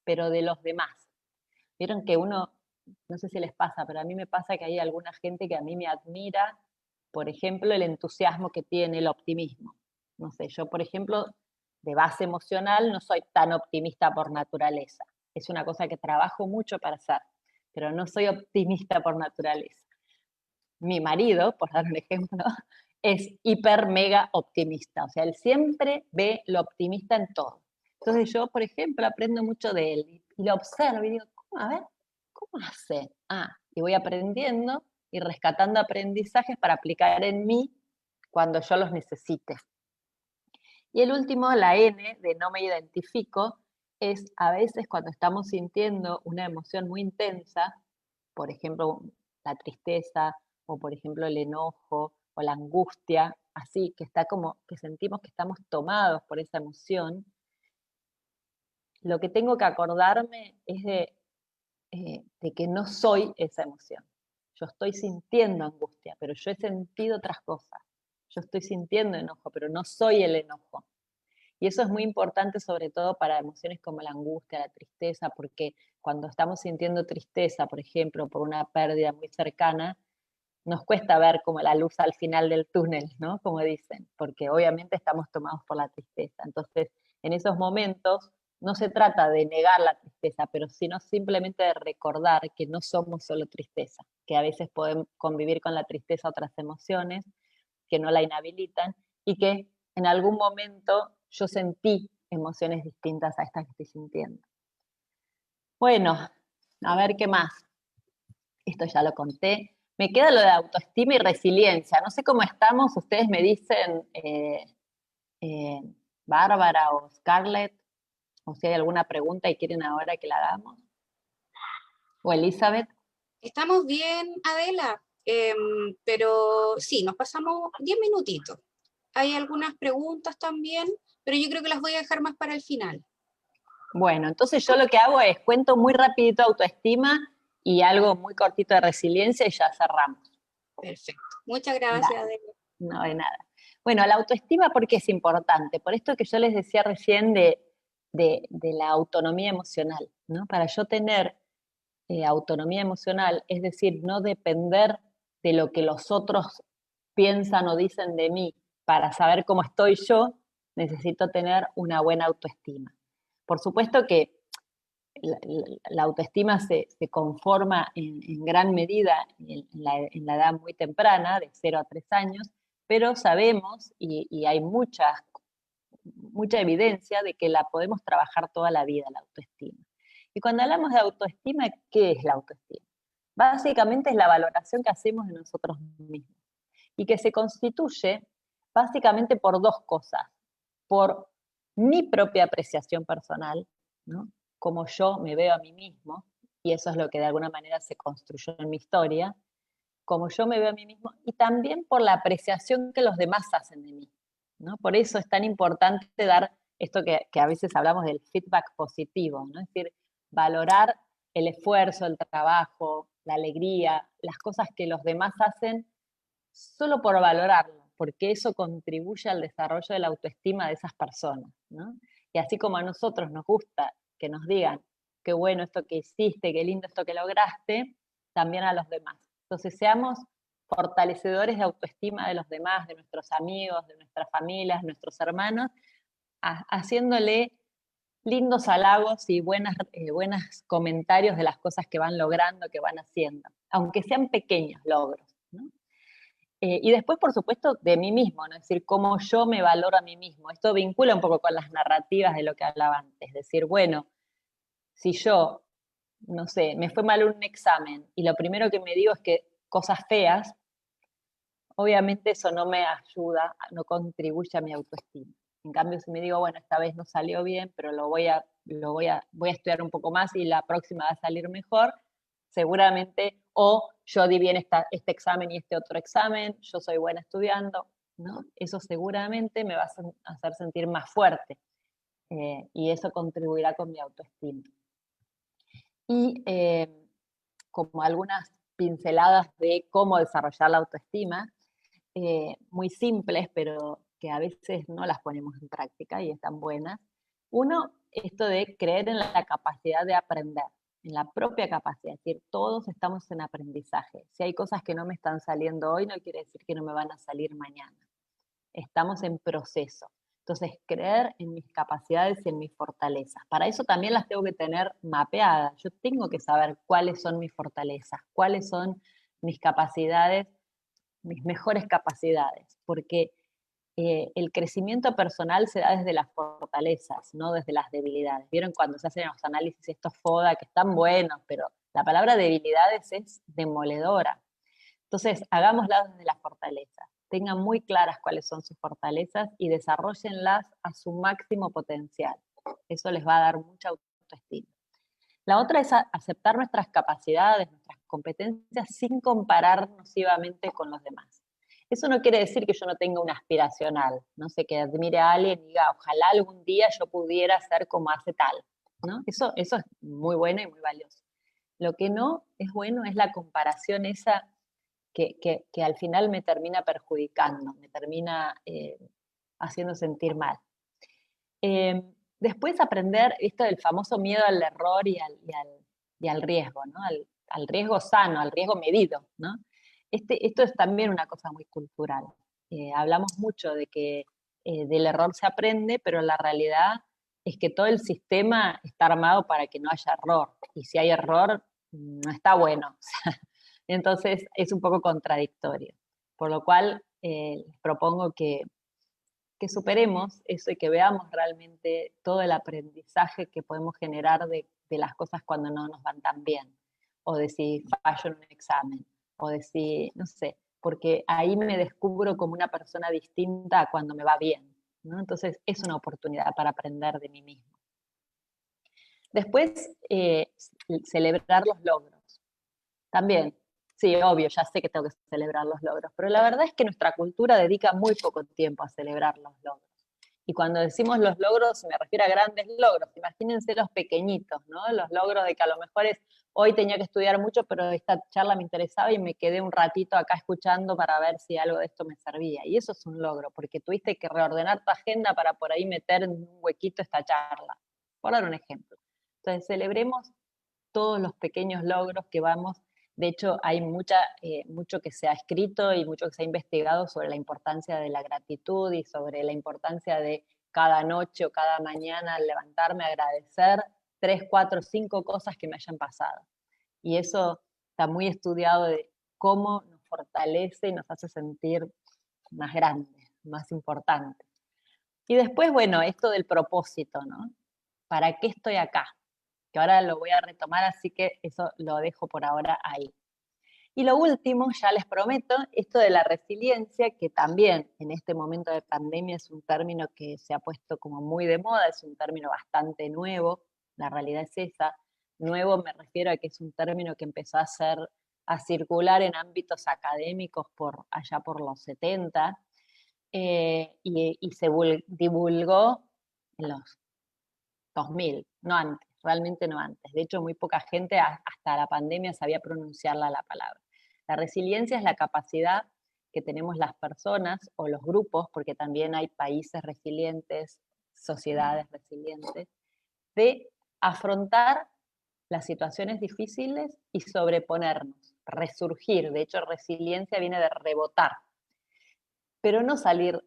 pero de los demás. Vieron que uno, no sé si les pasa, pero a mí me pasa que hay alguna gente que a mí me admira, por ejemplo, el entusiasmo que tiene, el optimismo. No sé, yo, por ejemplo, de base emocional no soy tan optimista por naturaleza. Es una cosa que trabajo mucho para hacer, pero no soy optimista por naturaleza. Mi marido, por dar un ejemplo, es hiper mega optimista, o sea, él siempre ve lo optimista en todo. Entonces yo, por ejemplo, aprendo mucho de él y lo observo y digo, a ver, ¿cómo hace? Y voy aprendiendo y rescatando aprendizajes para aplicar en mí cuando yo los necesite. Y el último, la N de no me identifico, es a veces cuando estamos sintiendo una emoción muy intensa, por ejemplo, la tristeza, o por ejemplo el enojo, o la angustia, así, que está como, que sentimos que estamos tomados por esa emoción, lo que tengo que acordarme es de que no soy esa emoción. Yo estoy sintiendo angustia, pero yo he sentido otras cosas. Yo estoy sintiendo enojo, pero no soy el enojo. Y eso es muy importante sobre todo para emociones como la angustia, la tristeza, porque cuando estamos sintiendo tristeza, por ejemplo, por una pérdida muy cercana, nos cuesta ver como la luz al final del túnel, ¿no? Como dicen, porque obviamente estamos tomados por la tristeza. Entonces, en esos momentos no se trata de negar la tristeza, pero sino simplemente de recordar que no somos solo tristeza, que a veces podemos convivir con la tristeza otras emociones que no la inhabilitan y que en algún momento yo sentí emociones distintas a estas que estoy sintiendo. Bueno, a ver qué más. Esto ya lo conté. Me queda lo de autoestima y resiliencia. No sé cómo estamos, ustedes me dicen, Bárbara o Scarlett, o si hay alguna pregunta y quieren ahora que la hagamos. O Elizabeth. Estamos bien, Adela, pero sí, nos pasamos 10 minutitos. Hay algunas preguntas también, pero yo creo que las voy a dejar más para el final. Bueno, entonces yo lo que hago es cuento muy rapidito autoestima y algo muy cortito de resiliencia y ya cerramos. Perfecto. Muchas gracias, Adela. No, de nada. Bueno, la autoestima, ¿por qué es importante? Por esto que yo les decía recién de la autonomía emocional, ¿no? Para yo tener autonomía emocional, es decir, no depender de lo que los otros piensan o dicen de mí para saber cómo estoy yo, necesito tener una buena autoestima. Por supuesto que la autoestima se conforma en gran medida en la edad muy temprana, de 0 a 3 años, pero sabemos, y hay mucha evidencia de que la podemos trabajar toda la vida, la autoestima. Y cuando hablamos de autoestima, ¿qué es la autoestima? Básicamente es la valoración que hacemos de nosotros mismos y que se constituye básicamente por 2 cosas. Por mi propia apreciación personal, ¿no? Como yo me veo a mí mismo, y eso es lo que de alguna manera se construyó en mi historia, como yo me veo a mí mismo, y también por la apreciación que los demás hacen de mí, ¿no? Por eso es tan importante dar esto que a veces hablamos del feedback positivo, ¿no? Es decir, valorar el esfuerzo, el trabajo, la alegría, las cosas que los demás hacen solo por valorarlo, porque eso contribuye al desarrollo de la autoestima de esas personas, ¿no? Y así como a nosotros nos gusta que nos digan, qué bueno esto que hiciste, qué lindo esto que lograste, también a los demás. Entonces seamos fortalecedores de autoestima de los demás, de nuestros amigos, de nuestras familias, nuestros hermanos, haciéndole lindos halagos y buenos comentarios de las cosas que van logrando, que van haciendo, aunque sean pequeños logros, ¿no? Y después, por supuesto, de mí mismo, ¿no? Es decir, cómo yo me valoro a mí mismo. Esto vincula un poco con las narrativas de lo que hablaba antes. Es decir, bueno, si yo, no sé, me fue mal un examen y lo primero que me digo es que cosas feas, obviamente eso no me ayuda, no contribuye a mi autoestima. En cambio, si me digo, bueno, esta vez no salió bien, pero voy a estudiar un poco más y la próxima va a salir mejor, seguramente, o yo di bien este examen y este otro examen, yo soy buena estudiando, ¿no? Eso seguramente me va a hacer sentir más fuerte, y eso contribuirá con mi autoestima. Y como algunas pinceladas de cómo desarrollar la autoestima, muy simples, pero que a veces no las ponemos en práctica y están buenas. Uno, esto de creer en la capacidad de aprender, en la propia capacidad, es decir, todos estamos en aprendizaje. Si hay cosas que no me están saliendo hoy, no quiere decir que no me van a salir mañana. Estamos en proceso. Entonces, creer en mis capacidades y en mis fortalezas. Para eso también las tengo que tener mapeadas. Yo tengo que saber cuáles son mis fortalezas, cuáles son mis capacidades, mis mejores capacidades, porque el crecimiento personal se da desde las fortalezas, no desde las debilidades. ¿Vieron cuando se hacen los análisis estos FODA que están buenos, pero la palabra debilidades es demoledora? Entonces, hagámoslas desde las fortalezas. Tengan muy claras cuáles son sus fortalezas y desarróllenlas a su máximo potencial. Eso les va a dar mucha autoestima. La otra es aceptar nuestras capacidades, nuestras competencias sin comparar nocivamente con los demás. Eso no quiere decir que yo no tenga una aspiracional, no sé, que admire a alguien y diga, ojalá algún día yo pudiera ser como hace tal, ¿no? Eso es muy bueno y muy valioso. Lo que no es bueno es la comparación esa que al final me termina perjudicando, me termina haciendo sentir mal. Después aprender esto del famoso miedo al error y al riesgo, ¿no? Al riesgo sano, al riesgo medido, ¿no? Esto es también una cosa muy cultural. Hablamos mucho de que del error se aprende, pero la realidad es que todo el sistema está armado para que no haya error. Y si hay error, no está bueno. Entonces es un poco contradictorio. Por lo cual les propongo que superemos eso y que veamos realmente todo el aprendizaje que podemos generar de las cosas cuando no nos van tan bien, o de si fallo en un examen, o de si, no sé, porque ahí me descubro como una persona distinta a cuando me va bien, ¿no? Entonces es una oportunidad para aprender de mí mismo. Después, celebrar los logros. También, sí, obvio, ya sé que tengo que celebrar los logros, pero la verdad es que nuestra cultura dedica muy poco tiempo a celebrar los logros. Y cuando decimos los logros, me refiero a grandes logros. Imagínense los pequeñitos, ¿no? Los logros de que a lo mejor hoy tenía que estudiar mucho, pero esta charla me interesaba y me quedé un ratito acá escuchando para ver si algo de esto me servía. Y eso es un logro, porque tuviste que reordenar tu agenda para por ahí meter en un huequito esta charla. Por dar un ejemplo. Entonces, celebremos todos los pequeños logros que vamos. De hecho, hay mucho que se ha escrito y mucho que se ha investigado sobre la importancia de la gratitud y sobre la importancia de cada noche o cada mañana al levantarme a agradecer 3, 4, 5 cosas que me hayan pasado. Y eso está muy estudiado de cómo nos fortalece y nos hace sentir más grandes, más importantes. Y después, bueno, esto del propósito, ¿no? ¿Para qué estoy acá? Que ahora lo voy a retomar, así que eso lo dejo por ahora ahí. Y lo último, ya les prometo, esto de la resiliencia, que también en este momento de pandemia es un término que se ha puesto como muy de moda, es un término bastante nuevo, la realidad es esa. Nuevo me refiero a que es un término que empezó a ser a circular en ámbitos académicos allá por los 70, y se divulgó en los 2000, no antes, realmente no antes. De hecho, muy poca gente hasta la pandemia sabía pronunciarla la palabra. La resiliencia es la capacidad que tenemos las personas o los grupos, porque también hay países resilientes, sociedades resilientes, de afrontar las situaciones difíciles y sobreponernos, resurgir. De hecho, resiliencia viene de rebotar, pero no salir,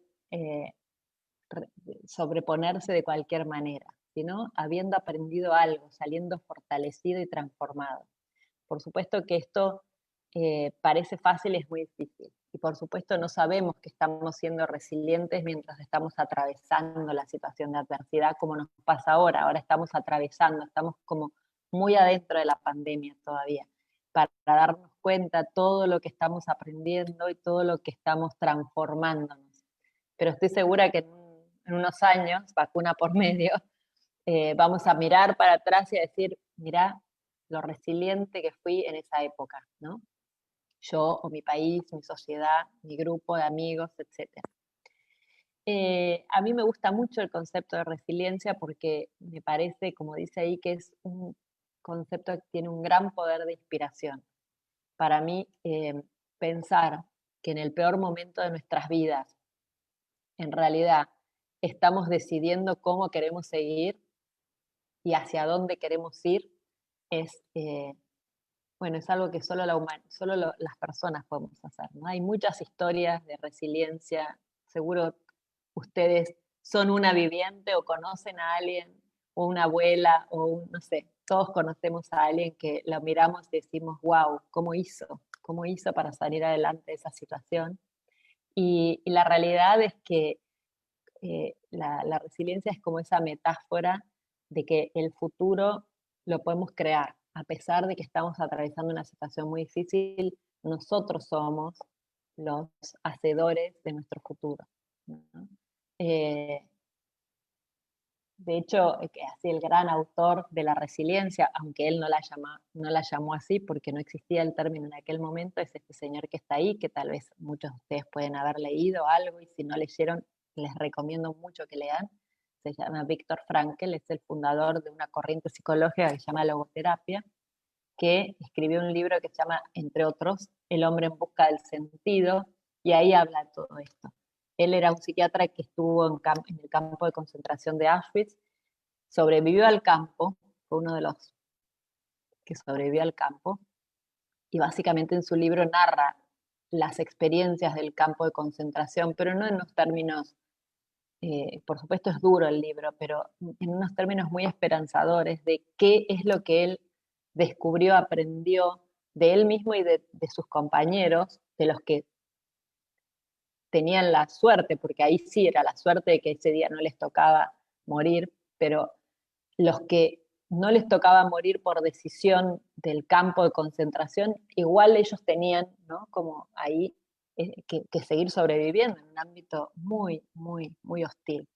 sobreponerse de cualquier manera, sino habiendo aprendido algo, saliendo fortalecido y transformado. Por supuesto que esto parece fácil y es muy difícil. Y por supuesto no sabemos que estamos siendo resilientes mientras estamos atravesando la situación de adversidad como nos pasa ahora. Ahora estamos atravesando, estamos como muy adentro de la pandemia todavía, para darnos cuenta todo lo que estamos aprendiendo y todo lo que estamos transformándonos. Pero estoy segura que en unos años, vacuna por medio, vamos a mirar para atrás y a decir, mirá lo resiliente que fui en esa época, ¿no? Yo o mi país, mi sociedad, mi grupo de amigos, etc. A mí me gusta mucho el concepto de resiliencia porque me parece, como dice ahí, que es un concepto que tiene un gran poder de inspiración. Para mí, pensar que en el peor momento de nuestras vidas, en realidad, estamos decidiendo cómo queremos seguir y hacia dónde queremos ir, es, bueno, es algo que solo las personas podemos hacer, ¿no? Hay muchas historias de resiliencia, seguro ustedes son una viviente o conocen a alguien, o una abuela, o no sé, todos conocemos a alguien que lo miramos y decimos, wow, ¿cómo hizo? ¿Cómo hizo para salir adelante de esa situación? Y la realidad es que la resiliencia es como esa metáfora de que el futuro lo podemos crear. A pesar de que estamos atravesando una situación muy difícil, nosotros somos los hacedores de nuestro futuro, ¿no? Eh, de hecho, así el gran autor de la resiliencia, aunque él no la llamó así porque no existía el término en aquel momento, es este señor que está ahí, que tal vez muchos de ustedes pueden haber leído algo, y si no leyeron, les recomiendo mucho que lean. Se llama Viktor Frankl, es el fundador de una corriente psicológica que se llama logoterapia, que escribió un libro que se llama, entre otros, El hombre en busca del sentido, y ahí habla de todo esto. Él era un psiquiatra que estuvo en el campo de concentración de Auschwitz, sobrevivió al campo, fue uno de los que sobrevivió al campo, y básicamente en su libro narra las experiencias del campo de concentración, pero no en los términos, por supuesto es duro el libro, pero en unos términos muy esperanzadores de qué es lo que él descubrió, aprendió de él mismo y de sus compañeros, de los que tenían la suerte, porque ahí sí era la suerte de que ese día no les tocaba morir, pero los que no les tocaba morir por decisión del campo de concentración, igual ellos tenían, ¿no?, como ahí que seguir sobreviviendo en un ámbito muy, muy, muy hostil.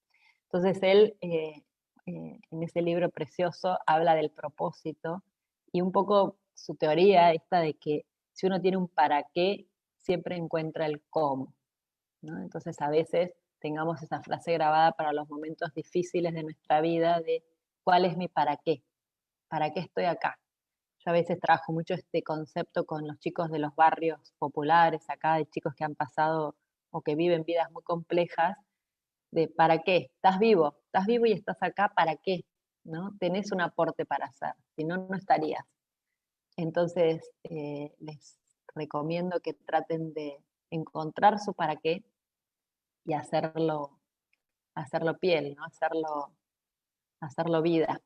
Entonces él, en ese libro precioso, habla del propósito y un poco su teoría esta de que si uno tiene un para qué, siempre encuentra el cómo, ¿no? Entonces a veces tengamos esa frase grabada para los momentos difíciles de nuestra vida de ¿cuál es mi para qué? ¿Para qué estoy acá? Yo a veces trabajo mucho este concepto con los chicos de los barrios populares acá, de chicos que han pasado o que viven vidas muy complejas, de ¿para qué? Estás vivo y estás acá, ¿para qué? ¿No? Tenés un aporte para hacer, si no, no estarías. Entonces, les recomiendo que traten de encontrar su para qué y hacerlo piel, ¿no? Hacerlo vida.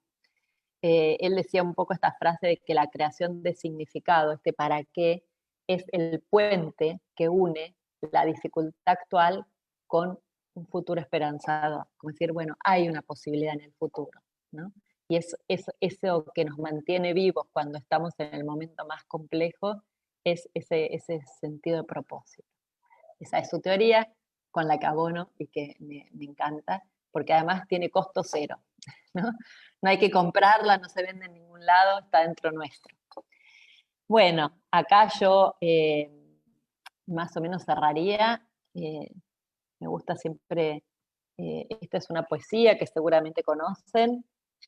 Él decía un poco esta frase de que la creación de significado, este para qué, es el puente que une la dificultad actual con un futuro esperanzador. Como decir, bueno, hay una posibilidad en el futuro, ¿no? Y es eso que nos mantiene vivos cuando estamos en el momento más complejo, es ese sentido de propósito. Esa es su teoría, con la que abono y que me encanta, porque además tiene costo cero, ¿no? No hay que comprarla, no se vende en ningún lado, está dentro nuestro. Bueno, acá yo más o menos cerraría. Me gusta siempre, esta es una poesía que seguramente conocen,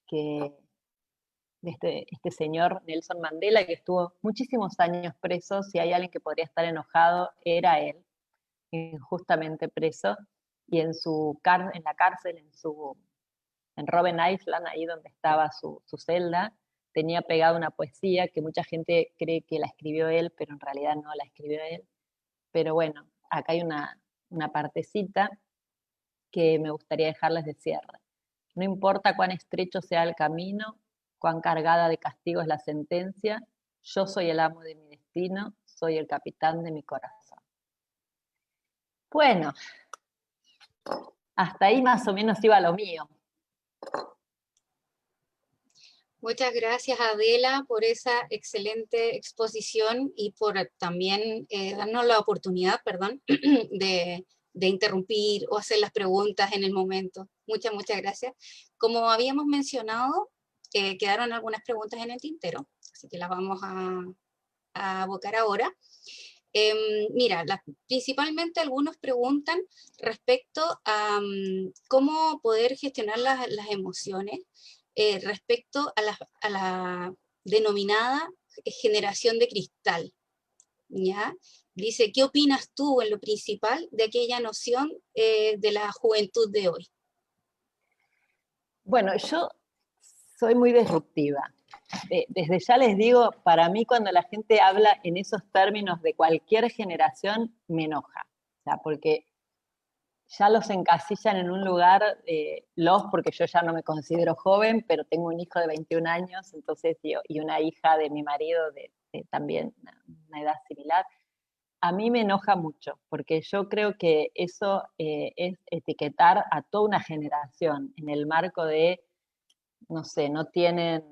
que de este señor Nelson Mandela, que estuvo muchísimos años preso. Si hay alguien que podría estar enojado, era él, injustamente preso, y en la cárcel, en Robben Island, ahí donde estaba su celda, tenía pegada una poesía que mucha gente cree que la escribió él, pero en realidad no la escribió él. Pero bueno, acá hay una partecita que me gustaría dejarles de cierre. No importa cuán estrecho sea el camino, cuán cargada de castigo es la sentencia, yo soy el amo de mi destino, soy el capitán de mi corazón. Bueno, hasta ahí más o menos iba lo mío. Muchas gracias, Adela, por esa excelente exposición y por también darnos la oportunidad, perdón, de interrumpir o hacer las preguntas en el momento. Muchas gracias. Como habíamos mencionado, quedaron algunas preguntas en el tintero, así que las vamos a abocar ahora. Mira, principalmente algunos preguntan respecto a cómo poder gestionar las emociones respecto a la denominada generación de cristal, ¿ya? Dice, ¿qué opinas tú en lo principal de aquella noción de la juventud de hoy? Bueno, yo soy muy disruptiva. Desde ya les digo, para mí cuando la gente habla en esos términos de cualquier generación, me enoja. O sea, porque ya los encasillan en un lugar, porque yo ya no me considero joven, pero tengo un hijo de 21 años, entonces, y una hija de mi marido de también una edad similar. A mí me enoja mucho, porque yo creo que eso es etiquetar a toda una generación en el marco de, no sé, no tienen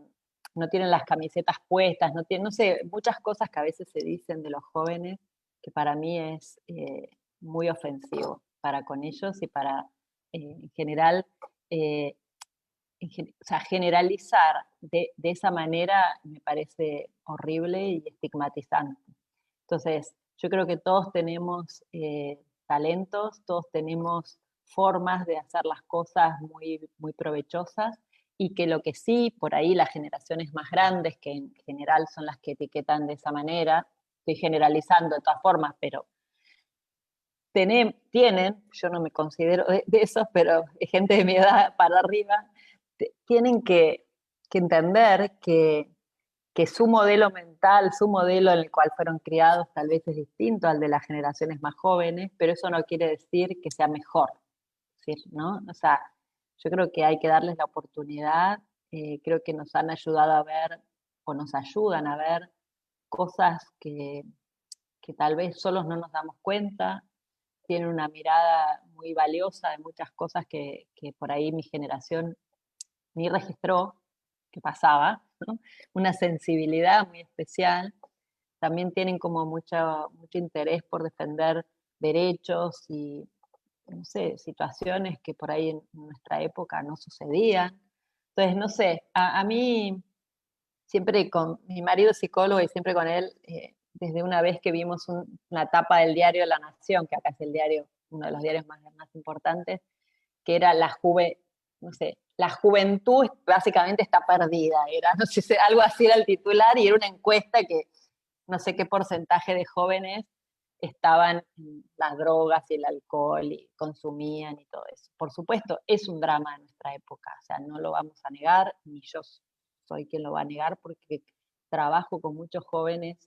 las camisetas puestas, no sé, muchas cosas que a veces se dicen de los jóvenes que para mí es muy ofensivo para con ellos y para, en general, o sea, generalizar de esa manera me parece horrible y estigmatizante. Entonces, yo creo que todos tenemos talentos, todos tenemos formas de hacer las cosas muy, muy provechosas, y que lo que sí, por ahí las generaciones más grandes, que en general son las que etiquetan de esa manera, estoy generalizando de todas formas, pero tienen, yo no me considero de esos, pero gente de mi edad para arriba, tienen que entender que su modelo mental, su modelo en el cual fueron criados tal vez es distinto al de las generaciones más jóvenes, pero eso no quiere decir que sea mejor, ¿sí? ¿No? O sea, yo creo que hay que darles la oportunidad, creo que nos han ayudado a ver, o nos ayudan a ver, cosas que tal vez solos no nos damos cuenta, tienen una mirada muy valiosa de muchas cosas que por ahí mi generación ni registró que pasaba, ¿no? Una sensibilidad muy especial. También tienen como mucho interés por defender derechos y, no sé, situaciones que por ahí en nuestra época no sucedían. Entonces, no sé, a mí siempre con mi marido psicólogo y siempre con él, desde una vez que vimos una tapa del diario La Nación, que acá es el diario, uno de los diarios más importantes, que era no sé, la juventud básicamente está perdida, era, no sé, algo así era el titular, y era una encuesta que no sé qué porcentaje de jóvenes estaban en las drogas y el alcohol y consumían y todo eso. Por supuesto, es un drama de nuestra época, o sea, no lo vamos a negar, ni yo soy quien lo va a negar, porque trabajo con muchos jóvenes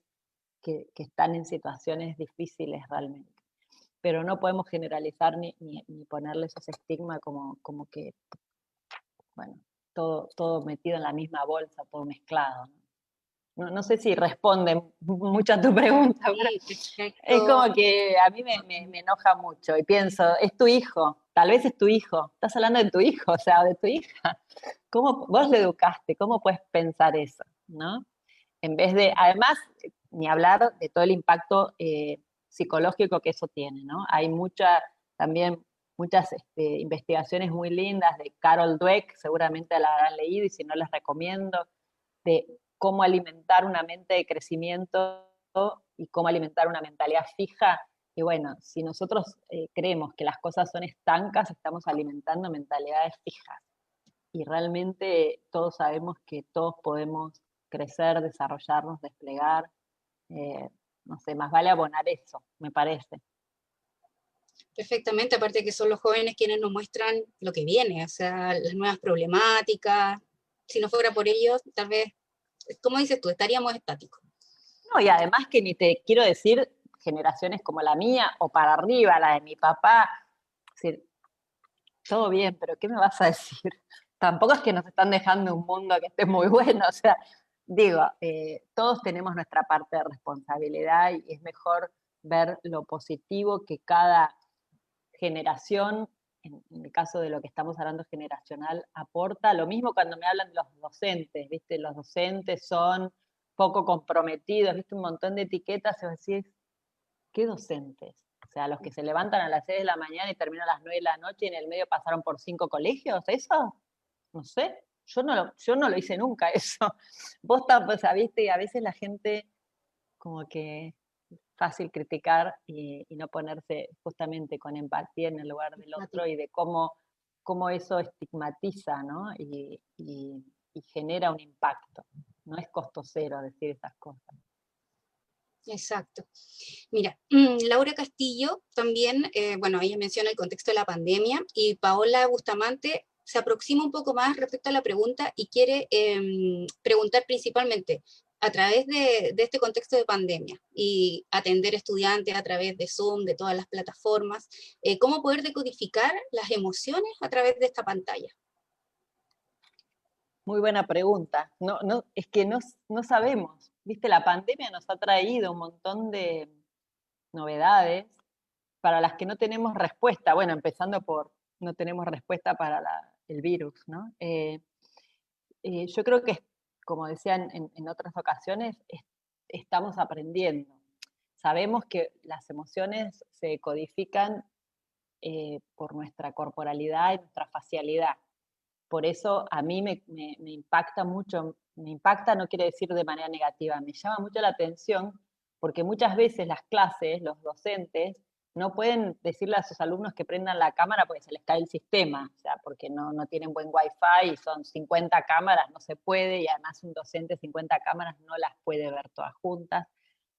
que están en situaciones difíciles realmente. Pero no podemos generalizar ni ponerle esos estigmas como que, bueno, todo metido en la misma bolsa, todo mezclado. No sé si responde mucho a tu pregunta, pero es como que a mí me enoja mucho y pienso, es tu hijo, tal vez es tu hijo, estás hablando de tu hijo, o sea, de tu hija. ¿Cómo vos lo educaste? ¿Cómo puedes pensar eso? ¿No? En vez de, además, ni hablar de todo el impacto psicológico que eso tiene, ¿no? Hay también muchas investigaciones muy lindas de Carol Dweck, seguramente la habrán leído y si no les recomiendo, de cómo alimentar una mente de crecimiento y cómo alimentar una mentalidad fija. Y bueno, si nosotros creemos que las cosas son estancas, estamos alimentando mentalidades fijas. Y realmente todos sabemos que todos podemos crecer, desarrollarnos, desplegar. No sé, más vale abonar eso, me parece. Perfectamente, aparte que son los jóvenes quienes nos muestran lo que viene, o sea, las nuevas problemáticas. Si no fuera por ellos, tal vez, como dices tú, estaríamos estáticos. No, y además que ni te quiero decir generaciones como la mía o para arriba, la de mi papá. Es decir, todo bien, pero ¿qué me vas a decir? Tampoco es que nos están dejando un mundo que esté muy bueno, o sea, digo, todos tenemos nuestra parte de responsabilidad y es mejor ver lo positivo que cada generación, en el caso de lo que estamos hablando generacional, aporta. Lo mismo cuando me hablan de los docentes, ¿viste? Los docentes son poco comprometidos, ¿viste? Un montón de etiquetas, y vos decís, ¿qué docentes? O sea, los que se levantan a las 6 de la mañana y terminan a las 9 de la noche y en el medio pasaron por 5 colegios, ¿eso? No sé, yo no lo hice nunca eso. Vos tampoco sabiste y a veces la gente como que fácil criticar y no ponerse justamente con empatía en el lugar del otro y de cómo eso estigmatiza, ¿no? Y genera un impacto. No es costo cero decir estas cosas. Exacto. Mira, Laura Castillo también, bueno, ella menciona el contexto de la pandemia y Paola Bustamante se aproxima un poco más respecto a la pregunta y quiere preguntar principalmente a través de este contexto de pandemia y atender estudiantes a través de Zoom, de todas las plataformas, cómo poder decodificar las emociones a través de esta pantalla. Muy buena pregunta. Es que no sabemos. Viste, la pandemia nos ha traído un montón de novedades para las que no tenemos respuesta. Bueno, empezando por no tenemos respuesta para el virus, ¿no? Yo creo que, como decían en otras ocasiones, estamos aprendiendo. Sabemos que las emociones se codifican por nuestra corporalidad y nuestra facialidad. Por eso a mí me impacta mucho, me impacta no quiere decir de manera negativa, me llama mucho la atención porque muchas veces las clases, los docentes, no pueden decirle a sus alumnos que prendan la cámara porque se les cae el sistema, o sea, porque no tienen buen wifi y son 50 cámaras, no se puede, y además un docente 50 cámaras no las puede ver todas juntas.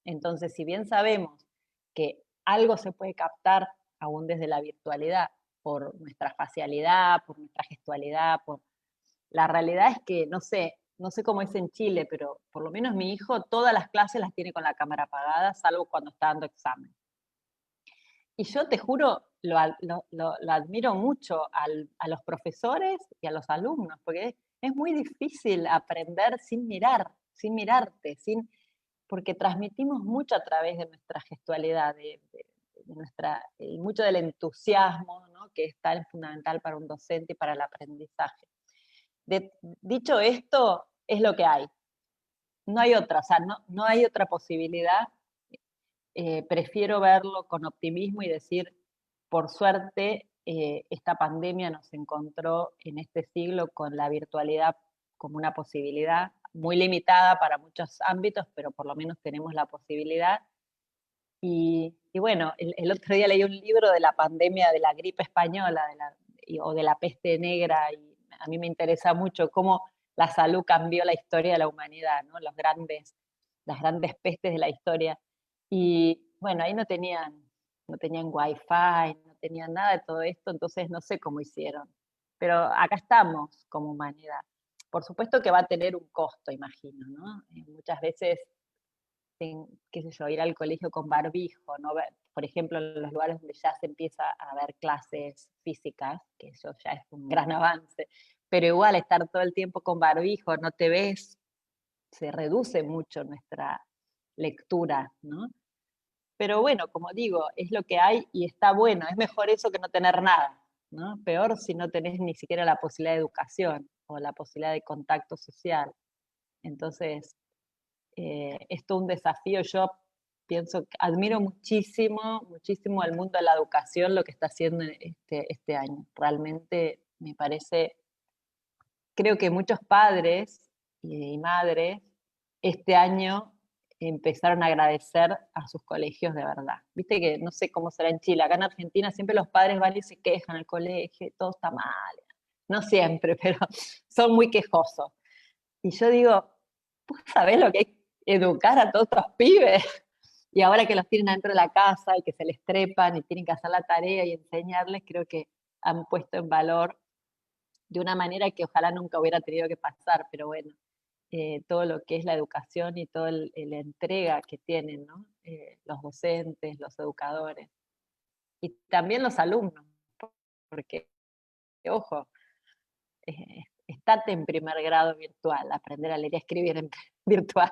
Entonces, si bien sabemos que algo se puede captar aún desde la virtualidad, por nuestra facialidad, por nuestra gestualidad, la realidad es que no sé cómo es en Chile, pero por lo menos mi hijo todas las clases las tiene con la cámara apagada, salvo cuando está dando examen. Y yo te juro, lo admiro mucho a los profesores y a los alumnos, porque es muy difícil aprender sin mirar, sin mirarte, porque transmitimos mucho a través de nuestra gestualidad, y mucho del entusiasmo, ¿no? Que es tan fundamental para un docente y para el aprendizaje. Dicho esto, es lo que hay. No hay otra, o sea, no hay otra posibilidad. Prefiero verlo con optimismo y decir, por suerte, esta pandemia nos encontró en este siglo con la virtualidad como una posibilidad, muy limitada para muchos ámbitos, pero por lo menos tenemos la posibilidad. Y bueno, el otro día leí un libro de la pandemia de la gripe española o de la peste negra, y a mí me interesa mucho cómo la salud cambió la historia de la humanidad, ¿no? Las grandes pestes de la historia. Y bueno, ahí no tenían wifi, no tenían nada de todo esto, entonces no sé cómo hicieron. Pero acá estamos como humanidad. Por supuesto que va a tener un costo, imagino, ¿no? Muchas veces, qué sé yo, ir al colegio con barbijo, ¿no? Por ejemplo, en los lugares donde ya se empieza a ver clases físicas, que eso ya es un gran avance, pero igual estar todo el tiempo con barbijo, no te ves, se reduce mucho nuestra lectura, ¿no? Pero bueno, como digo, es lo que hay y está bueno, es mejor eso que no tener nada, ¿no? Peor si no tenés ni siquiera la posibilidad de educación o la posibilidad de contacto social. Entonces, es todo un desafío. Yo pienso que admiro muchísimo, muchísimo al mundo de la educación, lo que está haciendo este año. Realmente me parece, creo que muchos padres y madres este año empezaron a agradecer a sus colegios de verdad. Viste que no sé cómo será en Chile, acá en Argentina siempre los padres van y se quejan al colegio, todo está mal. No siempre, pero son muy quejosos. Y yo digo, ¿vos sabés lo que es educar a todos estos pibes? Y ahora que los tienen adentro de la casa y que se les trepan y tienen que hacer la tarea y enseñarles, creo que han puesto en valor de una manera que ojalá nunca hubiera tenido que pasar, pero bueno, todo lo que es la educación y toda la entrega que tienen, ¿no? Los docentes, los educadores y también los alumnos, porque, ojo, estate en primer grado virtual, aprender a leer y a escribir en virtual,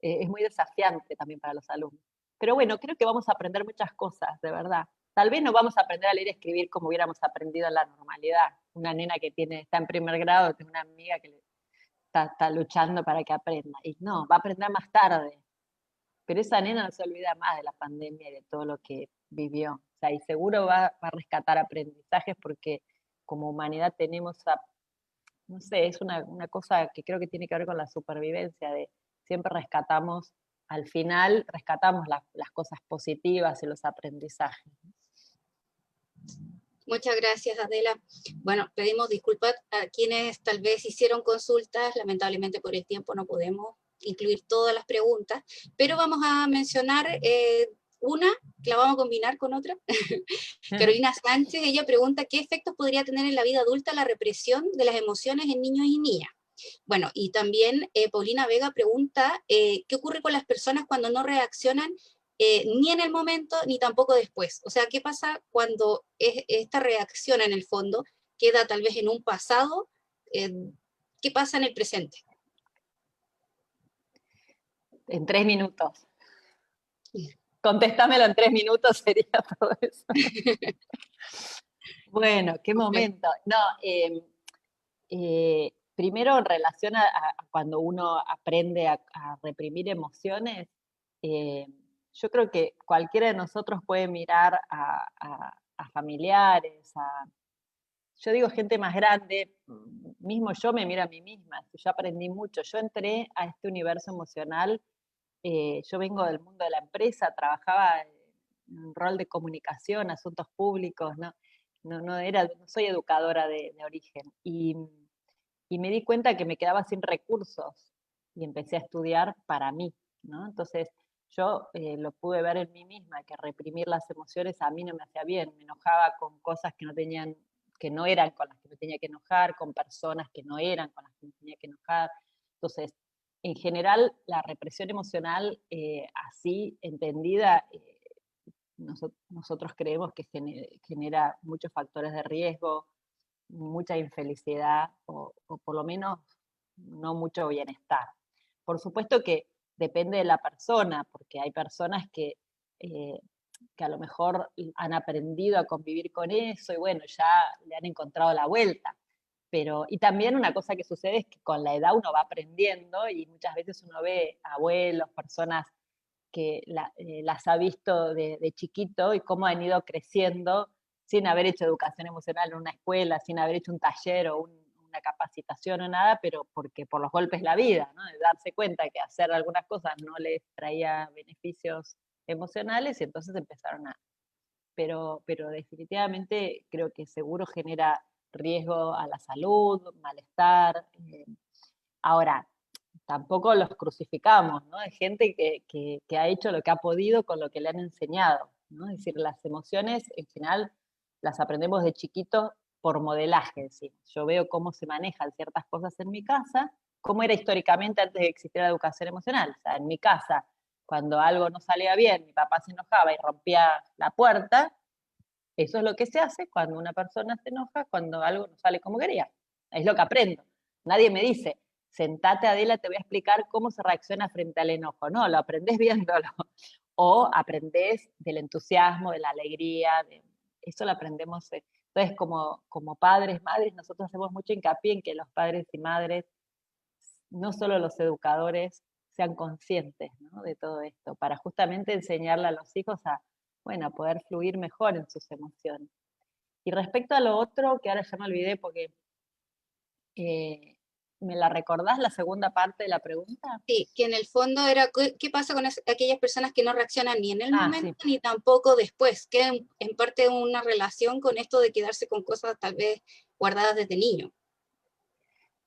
es muy desafiante también para los alumnos. Pero bueno, creo que vamos a aprender muchas cosas, de verdad. Tal vez no vamos a aprender a leer y escribir como hubiéramos aprendido en la normalidad. Una nena que está en primer grado, tengo una amiga que está luchando para que aprenda. Y no, va a aprender más tarde. Pero esa nena no se olvida más de la pandemia y de todo lo que vivió. O sea, y seguro va a rescatar aprendizajes porque como humanidad tenemos, no sé, es una cosa que creo que tiene que ver con la supervivencia, de siempre rescatamos, al final rescatamos las cosas positivas y los aprendizajes. Muchas gracias, Adela. Bueno, pedimos disculpas a quienes tal vez hicieron consultas, lamentablemente por el tiempo no podemos incluir todas las preguntas, pero vamos a mencionar una, que la vamos a combinar con otra. Carolina Sánchez, ella pregunta, ¿qué efectos podría tener en la vida adulta la represión de las emociones en niños y niñas? Bueno, y también Paulina Vega pregunta, ¿qué ocurre con las personas cuando no reaccionan ni en el momento ni tampoco después? O sea, ¿qué pasa cuando esta reacción en el fondo queda tal vez en un pasado? ¿Qué pasa en el presente? En 3 minutos. Contéstamelo en 3 minutos, sería todo eso. Bueno, qué momento. No, primero en relación a cuando uno aprende a reprimir emociones, yo creo que cualquiera de nosotros puede mirar a familiares, yo digo gente más grande, mismo yo me miro a mí misma, yo aprendí mucho, yo entré a este universo emocional, yo vengo del mundo de la empresa, trabajaba en un rol de comunicación, asuntos públicos, no soy educadora de origen, y me di cuenta que me quedaba sin recursos y empecé a estudiar para mí, ¿no? Entonces yo lo pude ver en mí misma, que reprimir las emociones a mí no me hacía bien, me enojaba con cosas que no eran con las que me tenía que enojar, con personas que no eran con las que me tenía que enojar. Entonces, en general, la represión emocional, así entendida, nosotros creemos que genera muchos factores de riesgo, mucha infelicidad o por lo menos no mucho bienestar. Por supuesto que depende de la persona, porque hay personas que a lo mejor han aprendido a convivir con eso y bueno, ya le han encontrado la vuelta. Y también una cosa que sucede es que con la edad uno va aprendiendo y muchas veces uno ve abuelos, personas que las ha visto de chiquito y cómo han ido creciendo sin haber hecho educación emocional en una escuela, sin haber hecho un taller o una capacitación o nada, pero porque por los golpes de la vida, ¿no? De darse cuenta que hacer algunas cosas no les traía beneficios emocionales y entonces empezaron pero definitivamente creo que seguro genera riesgo a la salud, malestar. Ahora, tampoco los crucificamos, ¿no? Hay gente que ha hecho lo que ha podido con lo que le han enseñado, ¿no? Es decir, las emociones en general las aprendemos de chiquito por modelaje, es decir, yo veo cómo se manejan ciertas cosas en mi casa, cómo era históricamente antes de existir la educación emocional. O sea, en mi casa, cuando algo no salía bien, mi papá se enojaba y rompía la puerta, eso es lo que se hace cuando una persona se enoja, cuando algo no sale como quería. Es lo que aprendo. Nadie me dice, sentate Adela, te voy a explicar cómo se reacciona frente al enojo. No, lo aprendés viéndolo. O aprendés del entusiasmo, de la alegría, eso lo aprendemos. Entonces, como padres, madres, nosotros hacemos mucho hincapié en que los padres y madres, no solo los educadores, sean conscientes, ¿no? De todo esto, para justamente enseñarle a los hijos a poder fluir mejor en sus emociones. Y respecto a lo otro, que ahora ya me olvidé porque ¿Me la recordás la segunda parte de la pregunta? Sí, que en el fondo era, ¿qué pasa con aquellas personas que no reaccionan ni en el momento, Sí. ni tampoco después? Que en parte una relación con esto de quedarse con cosas tal vez guardadas desde niño.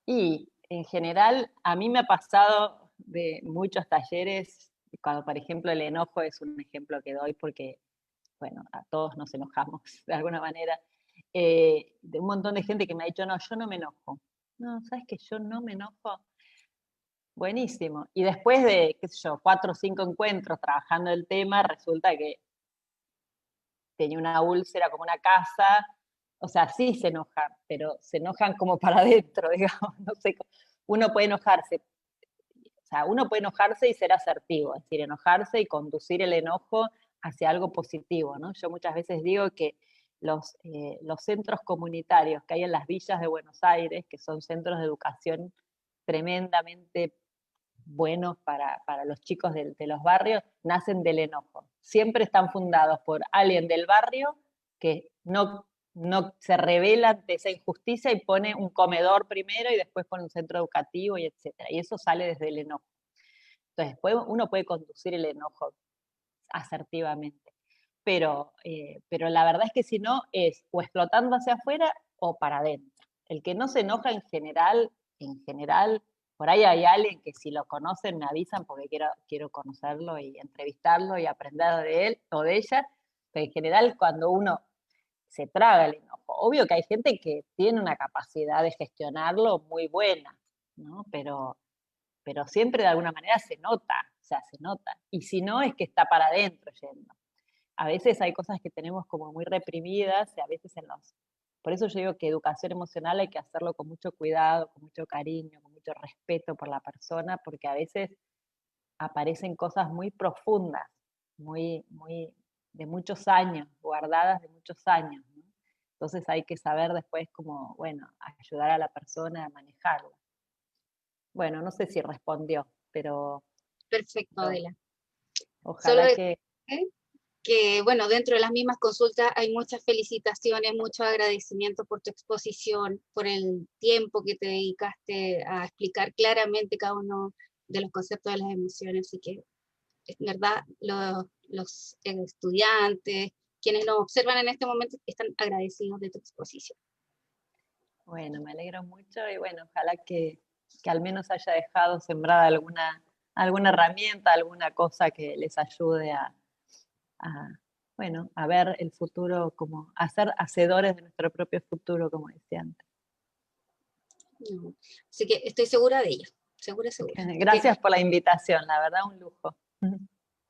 Y en general, a mí me ha pasado de muchos talleres, cuando por ejemplo el enojo es un ejemplo que doy porque, bueno, a todos nos enojamos de alguna manera, de un montón de gente que me ha dicho, no, yo no me enojo. No, ¿sabes que yo no me enojo? Buenísimo. Y después de, qué sé yo, 4 o 5 encuentros trabajando el tema, resulta que tenía una úlcera como una casa. O sea, sí se enojan, pero se enojan como para adentro, digamos. No sé, uno puede enojarse. O sea, uno puede enojarse y ser asertivo, es decir, enojarse y conducir el enojo hacia algo positivo, ¿no? Yo muchas veces digo que los centros comunitarios que hay en las villas de Buenos Aires, que son centros de educación tremendamente buenos para los chicos de los barrios, nacen del enojo. Siempre están fundados por alguien del barrio que no se revela ante esa injusticia y pone un comedor primero y después pone un centro educativo y etcétera. Y eso sale desde el enojo. Entonces, uno puede conducir el enojo asertivamente. Pero la verdad es que si no, es o explotando hacia afuera o para adentro. El que no se enoja en general, por ahí hay alguien que si lo conocen me avisan porque quiero conocerlo y entrevistarlo y aprender de él o de ella, pero en general cuando uno se traga el enojo, obvio que hay gente que tiene una capacidad de gestionarlo muy buena, ¿no? Pero siempre de alguna manera se nota, o sea, se nota. Y si no, es que está para adentro yendo. A veces hay cosas que tenemos como muy reprimidas y a veces Por eso yo digo que educación emocional hay que hacerlo con mucho cuidado, con mucho cariño, con mucho respeto por la persona, porque a veces aparecen cosas muy profundas, de muchos años, guardadas de muchos años, ¿no? Entonces hay que saber después como, bueno, ayudar a la persona a manejarla. Bueno, no sé si respondió, pero Perfecto, Adela. Solo ojalá que... que, bueno, dentro de las mismas consultas hay muchas felicitaciones, mucho agradecimiento por tu exposición, por el tiempo que te dedicaste a explicar claramente cada uno de los conceptos de las emociones, así que, en verdad, los estudiantes, quienes nos observan en este momento, están agradecidos de tu exposición. Bueno, me alegro mucho y bueno, ojalá que al menos haya dejado sembrada alguna herramienta, alguna cosa que les ayude bueno, a ver el futuro como, a ser hacedores de nuestro propio futuro, como decía antes. Así que estoy segura de ello, segura. Gracias por la invitación, la verdad un lujo.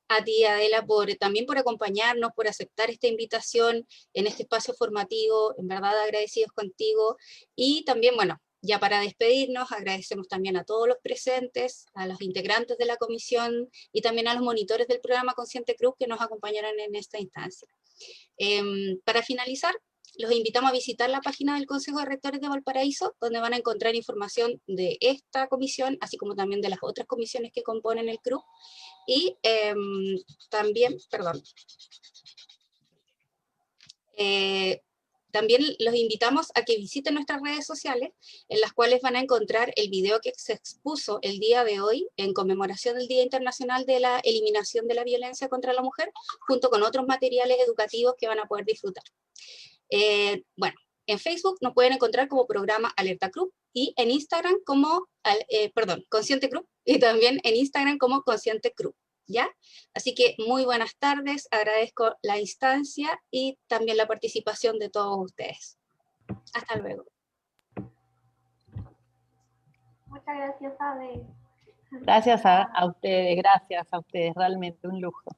A ti, Adela, también por acompañarnos, por aceptar esta invitación en este espacio formativo, en verdad agradecidos contigo. Y también, bueno, ya para despedirnos, agradecemos también a todos los presentes, a los integrantes de la comisión y también a los monitores del programa Consciente Cruz que nos acompañaron en esta instancia. Para finalizar, los invitamos a visitar la página del Consejo de Rectores de Valparaíso, donde van a encontrar información de esta comisión, así como también de las otras comisiones que componen el CRU. Y también, también los invitamos a que visiten nuestras redes sociales, en las cuales van a encontrar el video que se expuso el día de hoy en conmemoración del Día Internacional de la Eliminación de la Violencia contra la Mujer, junto con otros materiales educativos que van a poder disfrutar. Bueno, en Facebook nos pueden encontrar como programa Alerta Cruz y en Instagram como, Consciente Cruz, y también en Instagram como Consciente Cruz, ¿ya? Así que muy buenas tardes, agradezco la instancia y también la participación de todos ustedes. Hasta luego. Muchas gracias, Ade. Gracias a ustedes, realmente un lujo.